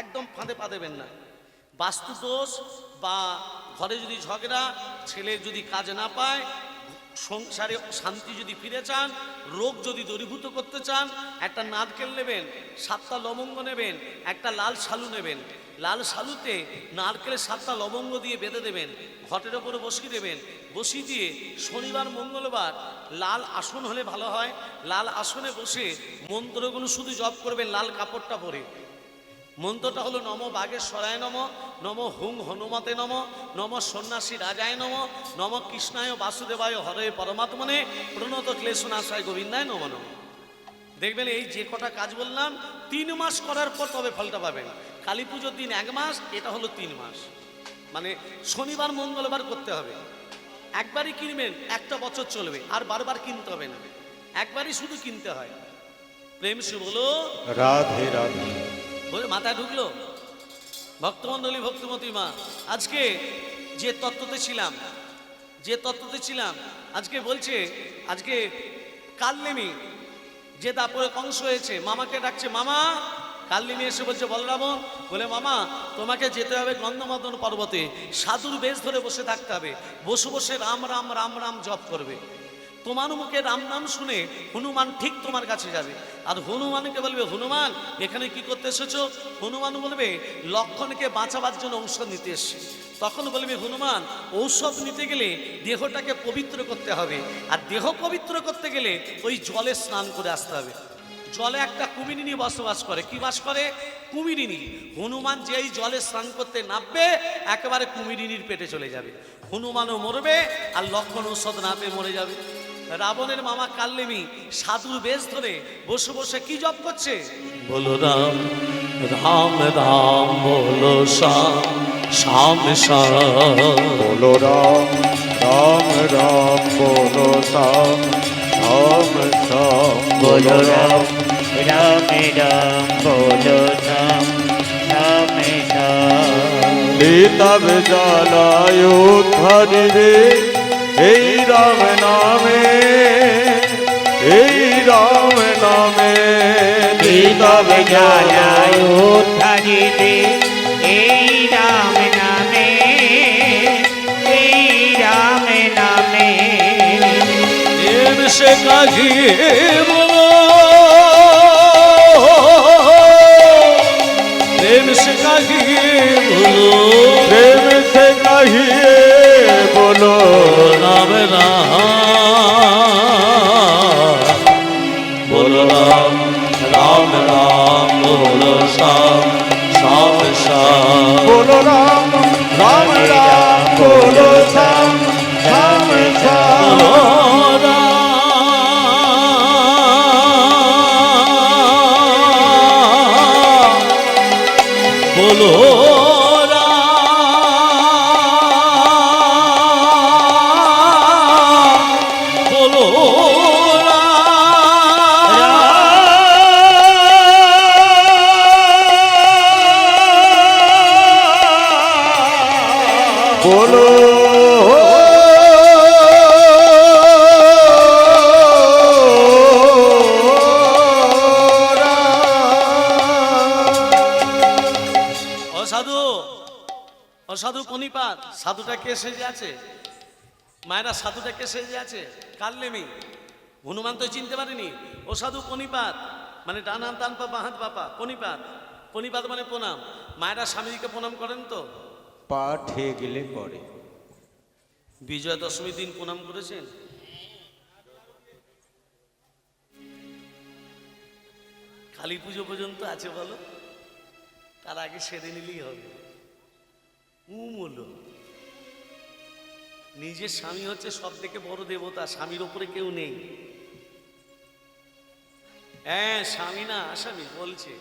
একদম ফাঁদে পা দেবেন না। বাস্তু দোষ বা ঘরে যদি ঝগড়া, ছেলে যদি কাজ না পায়, সংসারে শান্তি যদি ফিরে চান, রোগ যদি দূরীভূত করতে চান, একটা নারকেল নেবেন, 7টা লবঙ্গ নেবেন, একটা লাল শালু নেবেন, লাল শালুতে নারকেলের 7টা লবঙ্গ দিয়ে বেঁধে দেবেন, ঘটের ওপরে বসিয়ে দেবেন, বসিয়ে দিয়ে শনিবার মঙ্গলবার লাল আসন হলে ভালো হয়, লাল আসনে বসে মন্ত্রগুলো শুধু জপ করবেন লাল কাপড়টা পরে। মন্ত্রটা হলো নম বাগেশ্বরায় নম, নম হুং হনুমতে নম, নম সন্ন্যাসী রাজায় নম, নম কৃষ্ণায় বাসুদেবায় হরে পরমাত্মনে, প্রণত ক্লেশনাশায় গোবিন্দায় নম নম। দেখবেন এই যে কটা কাজ বললাম 3 মাস করার পর তবে ফলটা পাবেন। কালী পুজোর দিন 1 মাস, এটা হলো 3 মাস, মানে শনিবার মঙ্গলবার করতে হবে। একবারই কিনবেন, একটা বছর চলবে, আর বারবার কিনতে হবে না, একবারই শুধু কিনতে হয়। প্রেম সে বলো রাধে রাধে। বলে মাথায় ঢুকলো? ভক্তমণ্ডলী, ভক্তিমতী মা, আজকে যে তত্ত্বতে ছিলাম আজকে বলছে, আজকে কালনেমি যে তারপরে কংস হয়েছে, মামাকে ডাকছে, মামা। কালনেমি এসে বলছে, বলরাবণ, বলে মামা তোমাকে যেতে হবে গন্ধমাদন পর্বতে, সাধুর বেশ ধরে বসে থাকতে হবে, বসে বসে রাম রাম রাম রাম জপ করবে। তোমার মুখে রাম নাম শুনে হনুমান ঠিক তোমার কাছে যাবে। আর হনুমানকে বলবে, হনুমান এখানে কি করতে এসেছো? হনুমান বলবে, লক্ষণকে বাঁচাবার জন্য ঔষধ নিতে এসছে। তখন বলবে, হনুমান ঔষধ নিতে গেলে দেহটাকে পবিত্র করতে হবে, আর দেহ পবিত্র করতে গেলে ওই জলে স্নান করে আসতে হবে। জলে একটা কুমিরিনী বসবাস করে। কি বাস করে? কুমিরিনী। হনুমান যেই জলে স্নান করতে নামবে একেবারে কুমিরিনীর পেটে চলে যাবে, হনুমানও মরবে আর লক্ষণ ঔষধ না পেয়ে মরে যাবে। রাবণের মামা কালনেমি সাধুর বেশ ধরে বসে বসে কি জপ করছে? বলো রাম রাম রাম, বলো শ্যাম শ্যাম শ্যাম, বলো রাম রাম রাম, বলো শ্যাম শ্যাম শ্যাম, বলো রাম রাম রাম, বলো শ্যাম শ্যাম শ্যাম। তব জ্বালায় ধরিবে এই রাম নামে, এই রাম নামে। তব জ্বালায় ধরিবে এই রাম নামে, এই রাম নামে। প্রেম সে কাহিয়ে বলো, প্রেম সে কাহিয়ে বলো, প্রেম से कहिए बोलो রাম রাম, বলো রাম রাম রাম, বলো শ্যাম শ্যাম শ্যাম, बोलो राम राम राम, बोलो श्याम श्याम श्याम, বলো बोलो অসাধু পনিপাত, সাধুটা কে সেজে আছে? মায়েরা সাধুটা কে সেজে আছে? কালনেমি। হনুমান তো চিনতে পারেনি। অসাধু পনিপাত মানে ডান হাত ডান পা বাঁ হাত বাপা, পনিপাত, পনিপাত মানে প্রণাম। মায়েরা স্বামীজিকে প্রণাম করেন তো? পাঠে গেলে করে। বিজয়া দশমীর দিন প্রণাম করেছেন? কালী পুজো পর্যন্ত আছে বলো, তার আগে সেরে নিলেই হবে। নিজের স্বামী হচ্ছে সব থেকে বড় দেবতা, স্বামীর ওপরে কেউ নেই। হ্যাঁ স্বামী না আসামি বলছে।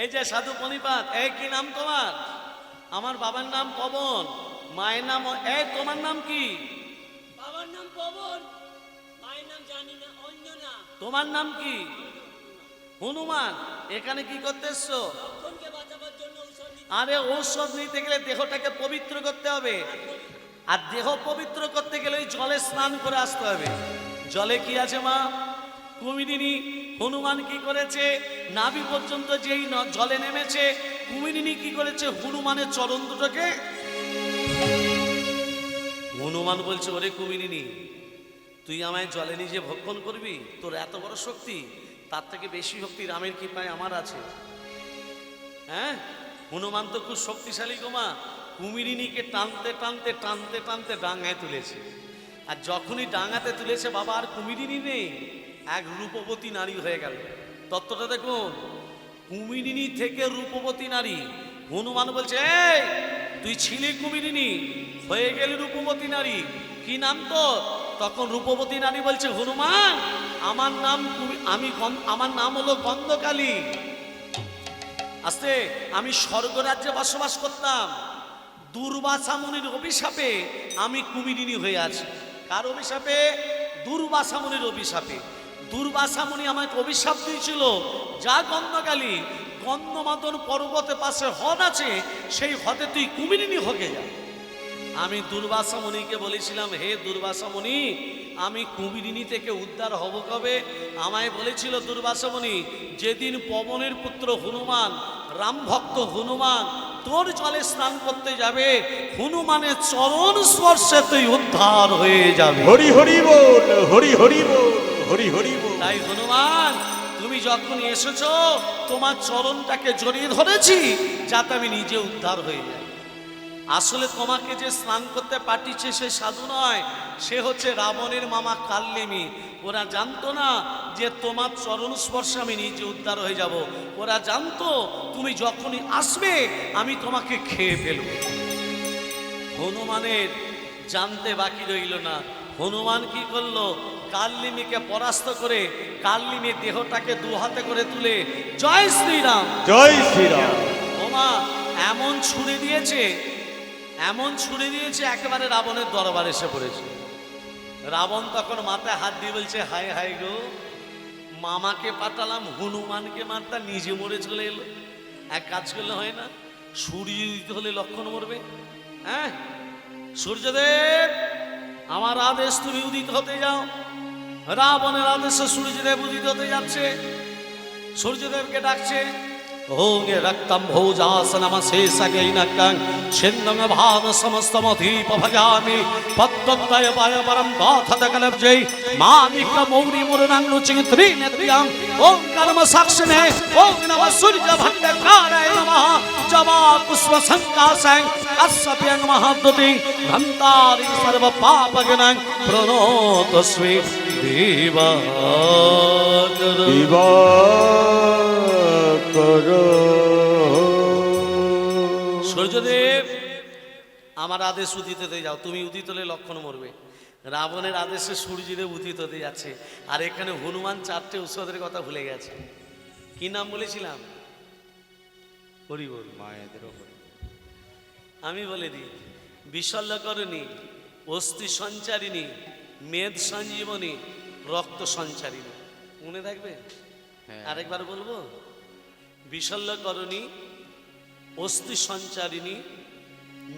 এই যে সাধু পনিপাত, এই কি নাম তোমার? আমার বাবার নাম পবন, মায়ের নাম। এই তোমার নাম কি? বাবার নাম পবন, মায়ের নাম জানি না, অঞ্জনা। তোমার নাম কি? হনুমান। এখানে কি করতে এসছো? লক্ষণকে বাঁচাবার জন্য ঔষধ নিতে। আরে ঔষধ নিতে গেলে দেহটাকে পবিত্র করতে হবে, আর দেহ পবিত্র করতে গেলে ওই জলে স্নান করে আসতে হবে। জলে কি আছে মা? কুমিরিনী। হনুমান কি করেছে? নাভি পর্যন্ত যেই জলে নেমেছে, কুমিরিনী কি করেছে? হনুমানের চরণ দুটোকে। হনুমান বলছে, ওরে কুমিরিনী, তুই আমায় জলে নিজে ভক্ষণ করবি? তোর এত বড় শক্তি, তার থেকে বেশি শক্তি রামের কৃপায় আমার আছে। হ্যাঁ, হনুমান তো খুব শক্তিশালী গোমা। কুমিরিনীকে টানতে টানতে টানতে টানতে ডাঙায় তুলেছে, আর যখনই ডাঙাতে তুলেছে বাবা আর কুমিরিনী নেই, এক রূপবতী নারী হয়ে গেল। তত্ত্বটা দেখুন, কুমিরিনী থেকে রূপবতী নারী। হনুমান বলছে, এই তুই ছিলি কুমিরিনী, হয়ে গেলি রূপবতী নারী, কি নাম তো? তখন রূপবতী নারী বলছে, হনুমান আমার নাম আমার নাম হলো গন্ধকালী। আস্তে, আমি স্বর্গরাজ্যে বসবাস করতাম, দুর্বাসা মুনির অভিশাপে আমি কুমিরিনী হয়ে আছি। কার অভিশাপে? দুর্বাসা মুনির অভিশাপে। দুর্বাসা মুনি আমাকে অভিশাপ দিয়েছিল, যা গন্ধকালী গন্ধমাদন পর্বতের পাশে হ্রদ আছে, সেই হ্রদে তুই কুমিরিনী হয়ে যা। আমি দুর্বাসা মুনিকে বলেছিলাম, হে দুর্বাসা মুনি, আমি কুমিরিনী থেকে উদ্ধার হব কবে? আমায় বলেছিল দুর্বাসা মুনি, যেদিন পবনের পুত্র হনুমান, রাম ভক্ত হনুমান তোর জলে স্নান করতে যাবে, হনুমানের চরণ স্পর্শে তুই উদ্ধার হয়ে যাবে। হরি হরি বল, হরি হরি বল, হরি হরি বল। তাই হনুমান, তুমি যখন এসেছো তোমার চরণটাকে জড়িয়ে ধরেছি যাতে আমি নিজে উদ্ধার হয়ে যাই। আসলে তোমাকে যে স্নান করতে পাঠিয়েছে সে সাধু নয়, সে হচ্ছে রাবণের মামা কালনেমি। ওরা জানতো না যে তোমার চরণ স্পর্শে আমি নিজে উদ্ধার হয়ে যাব। ওরা জানতো তুমি যখনই আসবে আমি তোমাকে খেয়ে ফেলব। হনুমানের জানতে বাকি রইল না। হনুমান কি করলো? কালনেমিকে পরাস্ত করে কালনেমির দেহটাকে দু হাতে করে তুলে জয় শ্রীরাম, জয় শ্রীরাম। ওমা এমন ছুড়ে দিয়েছে, এমন ছুড়ে দিয়েছে, একেবারে রাবণের দরবারে এসে পড়েছে। রাবণ তখন মাথায় হাত দিয়ে বলছে, হায় হায় গো, মামাকে পাঠালাম হনুমানকে মারতা, নিজে মরে চলে এলো। এক কাজ করলে হয় না? সূর্য দিতে হলে লক্ষণ মরবে। হ্যাঁ, সূর্যদেব আমার আদেশ, তুমি উদিত হতে যাও। রাবণের আদেশে সূর্যদেব উদিত হতে যাচ্ছে। সূর্যদেবকে ডাকছে, ওগে রক্তম ভোজাসনম শেষগৈনকং ছিন্নং ভান সমস্তমধীপ ভজামি পদ্মত্তয় পায় পরম গাথতকলব্জৈ মামিক মৌরি মুরনাং নুচিত্রি নেত্রিয়াং ওম কর্ম সাক্ষিণে ওম নমঃ সূর্য ভণ্ডকারায় নমঃ জবা পুষ্প সংকাসং কশ্যপ্যং মহাদ্যুতি ঘন্তারি সর্ব পাপগণং প্রণোতস্মি দিবাকর। সূর্যদেব আমার আদেশ উদিত হতে যাও, তুমি উদিত হলে লক্ষণ মরবে। রাবণের আদেশে সূর্যদেব উদিত হতে যাচ্ছে, আর এখানে হনুমান চারটে ঔষধের কথা ভুলে গেছে। কি নাম বলেছিলাম? হরি বল। মায়েদের ওপরে আমি বলে দিই, বিশল্যকরণী, অস্থি সঞ্চারিণী, মেদ সঞ্জীবনী, রক্ত সঞ্চারিণী। মনে থাকবে? আরেকবার বলবো, বিশল্যকরণী, অস্থি সঞ্চারিণী,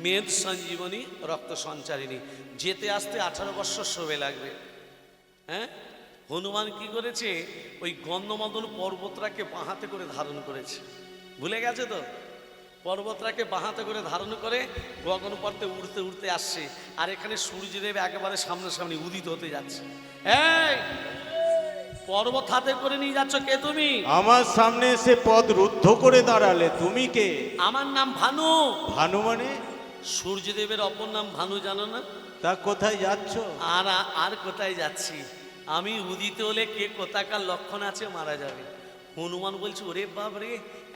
মেদ সঞ্জীবনী, রক্ত সঞ্চারিণী। যেতে আসতে 18 বৎসর সময় লাগবে। হ্যাঁ, হনুমান কি করেছে? ওই গন্ধমাদন পর্বতটাকে বাঁহাতে করে ধারণ করেছে। ভুলে গেছে তো? পর্বতটাকে বাঁহাতে করে ধারণ করে গগনপথে উড়তে উড়তে আসছে, আর এখানে সূর্যদেব একেবারে সামনাসামনি উদিত হতে যাচ্ছে। এই পর্বত হাতে করে নিয়ে যাচ্ছ, কে তুমি? আমার সামনে এসে পদ রুদ্ধ করে দাঁড়ালে, তুমি কে? আমার নাম ভানু। ভানু মানে? সূর্যদেবের অপর নাম ভানু, জানো না? তা কোথায় যাচ্ছ? আর আর কোথায় যাচ্ছি? আমি উদিত হলে কে কোথাকার লক্ষণ আছে মারা যাবে। হনুমান বলছে, ওরে বাপ রে,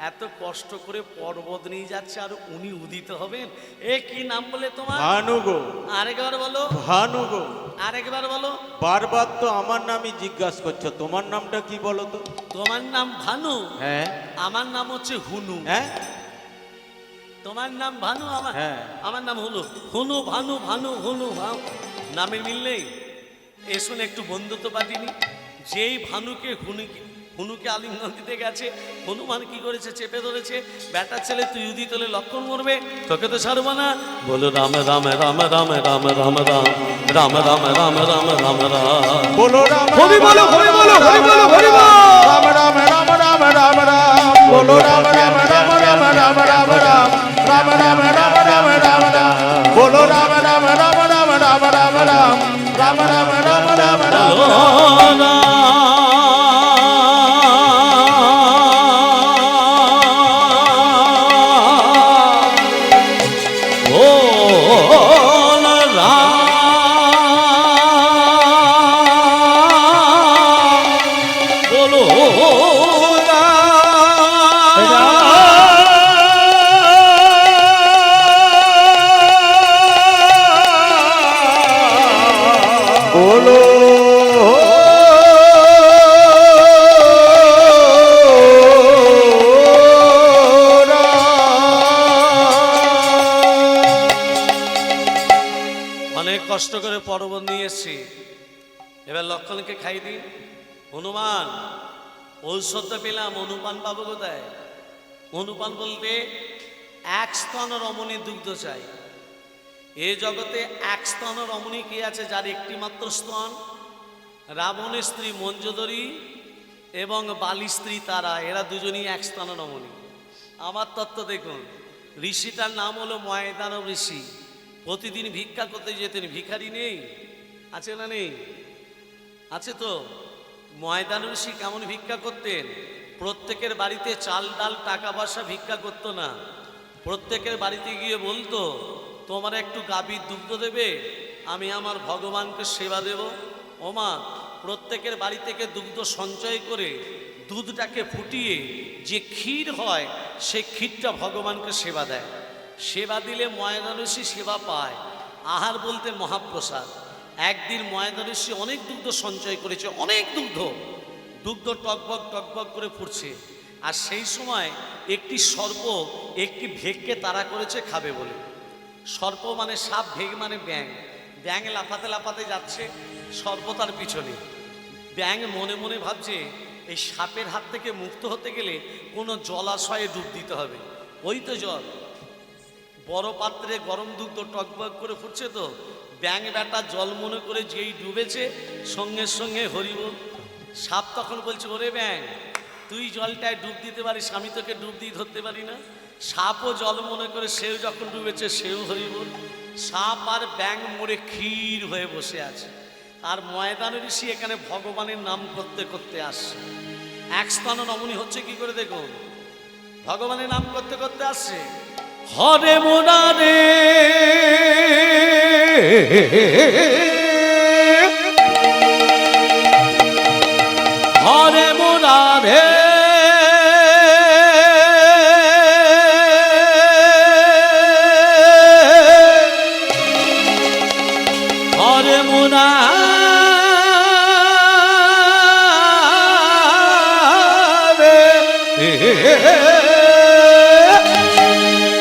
এত কষ্ট করে পর্বত নিয়ে যাচ্ছে আর উনি উদিত হবেন? এ কি নাম বলে তোমার? ভানু গো। আরেকবার বলো। ভানু গো। আরেকবার বলো। বারবার তো আমার নামই জিজ্ঞাসা করছো, তোমার নামটা কি বলো তো? তোমার নাম ভানু? হ্যাঁ। আমার নাম হচ্ছে হুনু। হ্যাঁ, তোমার নাম ভানু, আমার হ্যাঁ। আমার নাম হুনু। হুনু ভানু, ভানু হুনু, নামের মিল নেই। এ শুনে একটু বন্ধুত্ব পাঠিনি। যেই ভানুকে হুনুকে আলিঙ্গন দিতে গেছে, হনুমান কি করেছে? চেপে ধরেছে। বেটার ছেলে, তুই উদিত হলে লক্ষণ মরবে, তোকে তো ছাড়বো না। বলো রাম রাম রাম রাম রাম রাম রাম রাম রাম রাম রাম রাম রাম। বলো রাম। হরি বলো, হরি বলো, হরি বলো, হরি বলো। রাম রাম রাম রাম রাম রাম। বলো রাম রাম রাম রাম রাম রাম রাম। রাম রাম রাম রাম রাম রাম। বলো রাম রাম রাম রাম রাম রাম রাম। রাম রাম রাম রাম রাম। বলো অনেক কষ্ট করে পর্বত নিয়ে এসছি, এবার লক্ষণকে খাই দিন। হনুমান, ঔষধটা পেলাম, হনুমান পাবো কোথায়? অনুপান বলতে এক স্তন রমণী দুগ্ধ চাই। এ জগতে এক স্তন রমণী কে আছে যার একটি মাত্র স্তন? রাবণের স্ত্রী মঞ্জুদরী এবং বালি স্ত্রী তারা, এরা দুজনই এক স্তন রমণী। আমার তত্ত্ব দেখুন, ঋষিটার নাম হলো ময়দানব ঋষি। প্রতিদিন ভিক্ষা করতে যেতেন। ভিখারি নেই? আছে না নেই? আছে তো। ময়দান ঋষি কেমন ভিক্ষা করতেন? প্রত্যেকের বাড়িতে চাল ডাল টাকা পয়সা ভিক্ষা করতো না। প্রত্যেকের বাড়িতে গিয়ে বলতো, তোমার একটু গাভীর দুগ্ধ দেবে, আমি আমার ভগবানকে সেবা দেব। ওমা, প্রত্যেকের বাড়ি থেকে দুগ্ধ সঞ্চয় করে দুধটাকে ফুটিয়ে যে ক্ষীর হয়, সে ক্ষীরটা ভগবানকে সেবা দেয়। সেবা দিলে ময়দান ঋষি সেবা পায়। আহার বলতে মহাপ্রসাদ। একদিন ময়দান ঋষি অনেক দুগ্ধ সঞ্চয় করেছে, অনেক দুগ্ধ টকবক টকবক করে ফুটছে। আর সেই সময় একটি সর্প একটি ভেগকে তাড়া করেছে খাবে বলে। সর্প মানে সাপ, ভেগ মানে ব্যাঙ। ব্যাঙ লাফাতে লাফাতে যাচ্ছে, সর্প তার পিছনে। ব্যাঙ মনে মনে ভাবছে, এই সাপের হাত থেকে মুক্ত হতে গেলে কোনো জলাশয়ে ডুব দিতে হবে। ওই তো জল, বড় পাত্রে গরম দুগ্ধ টকবক করে ফুটছে, তো ব্যাঙ বেটা জল মনে করে যেই ডুবেছে, সঙ্গে সঙ্গে হরিবল। সাপ তখন বলছে, ওরে ব্যাঙ, তুই জলটায় ডুব দিতে পারিস, আমি তোকে ডুব দিয়ে ধরতে পারি না? সাপও জল মনে করে সেও যখন ডুবেছে, সেও হরিবল। সাপ আর ব্যাঙ মরে ক্ষীর হয়ে বসে আছে। আর ময়দান ঋষি এখানে ভগবানের নাম করতে করতে আসছে। এক স্তন রমণী হচ্ছে কি করে দেখুন, ভগবানের নাম করতে করতে আসছে। হরে মুরারে হরে মুরারে হরে মুরারে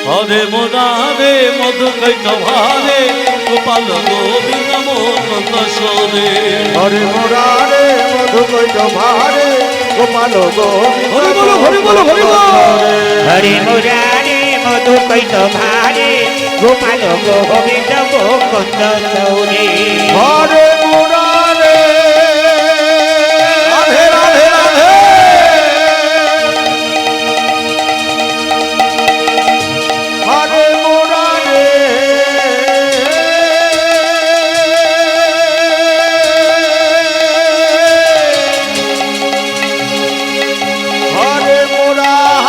হরে মুরারে মধুকৈত ভারে গোপাল গোবিন্দ মোহন সরে। হরে মুরারে মধুকৈত ভারে গোপাল গোবিন্দ। হরি বলো, হরি বলো, হরি বলো। হরে মুরারে মধুকৈত ভারে গোপাল গোবিন্দ মুকুন্দ সৌরে। হরে মুরারে রাধে রাধে রাধে। হরে মুরারে হরে মুরারে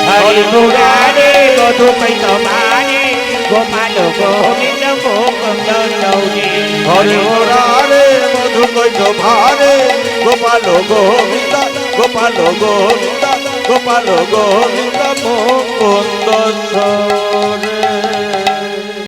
হরে মুরারে মধুকৈত ভারে গোপাল গোবিন্দ মুকুন্দ সৌরে। হরে মুরারে মধুকৈত ভারে গোপাল গোবিন্দ গোপাল গোবিন্দ গোপাল গোবিন্দ মুকুন্দ সরে।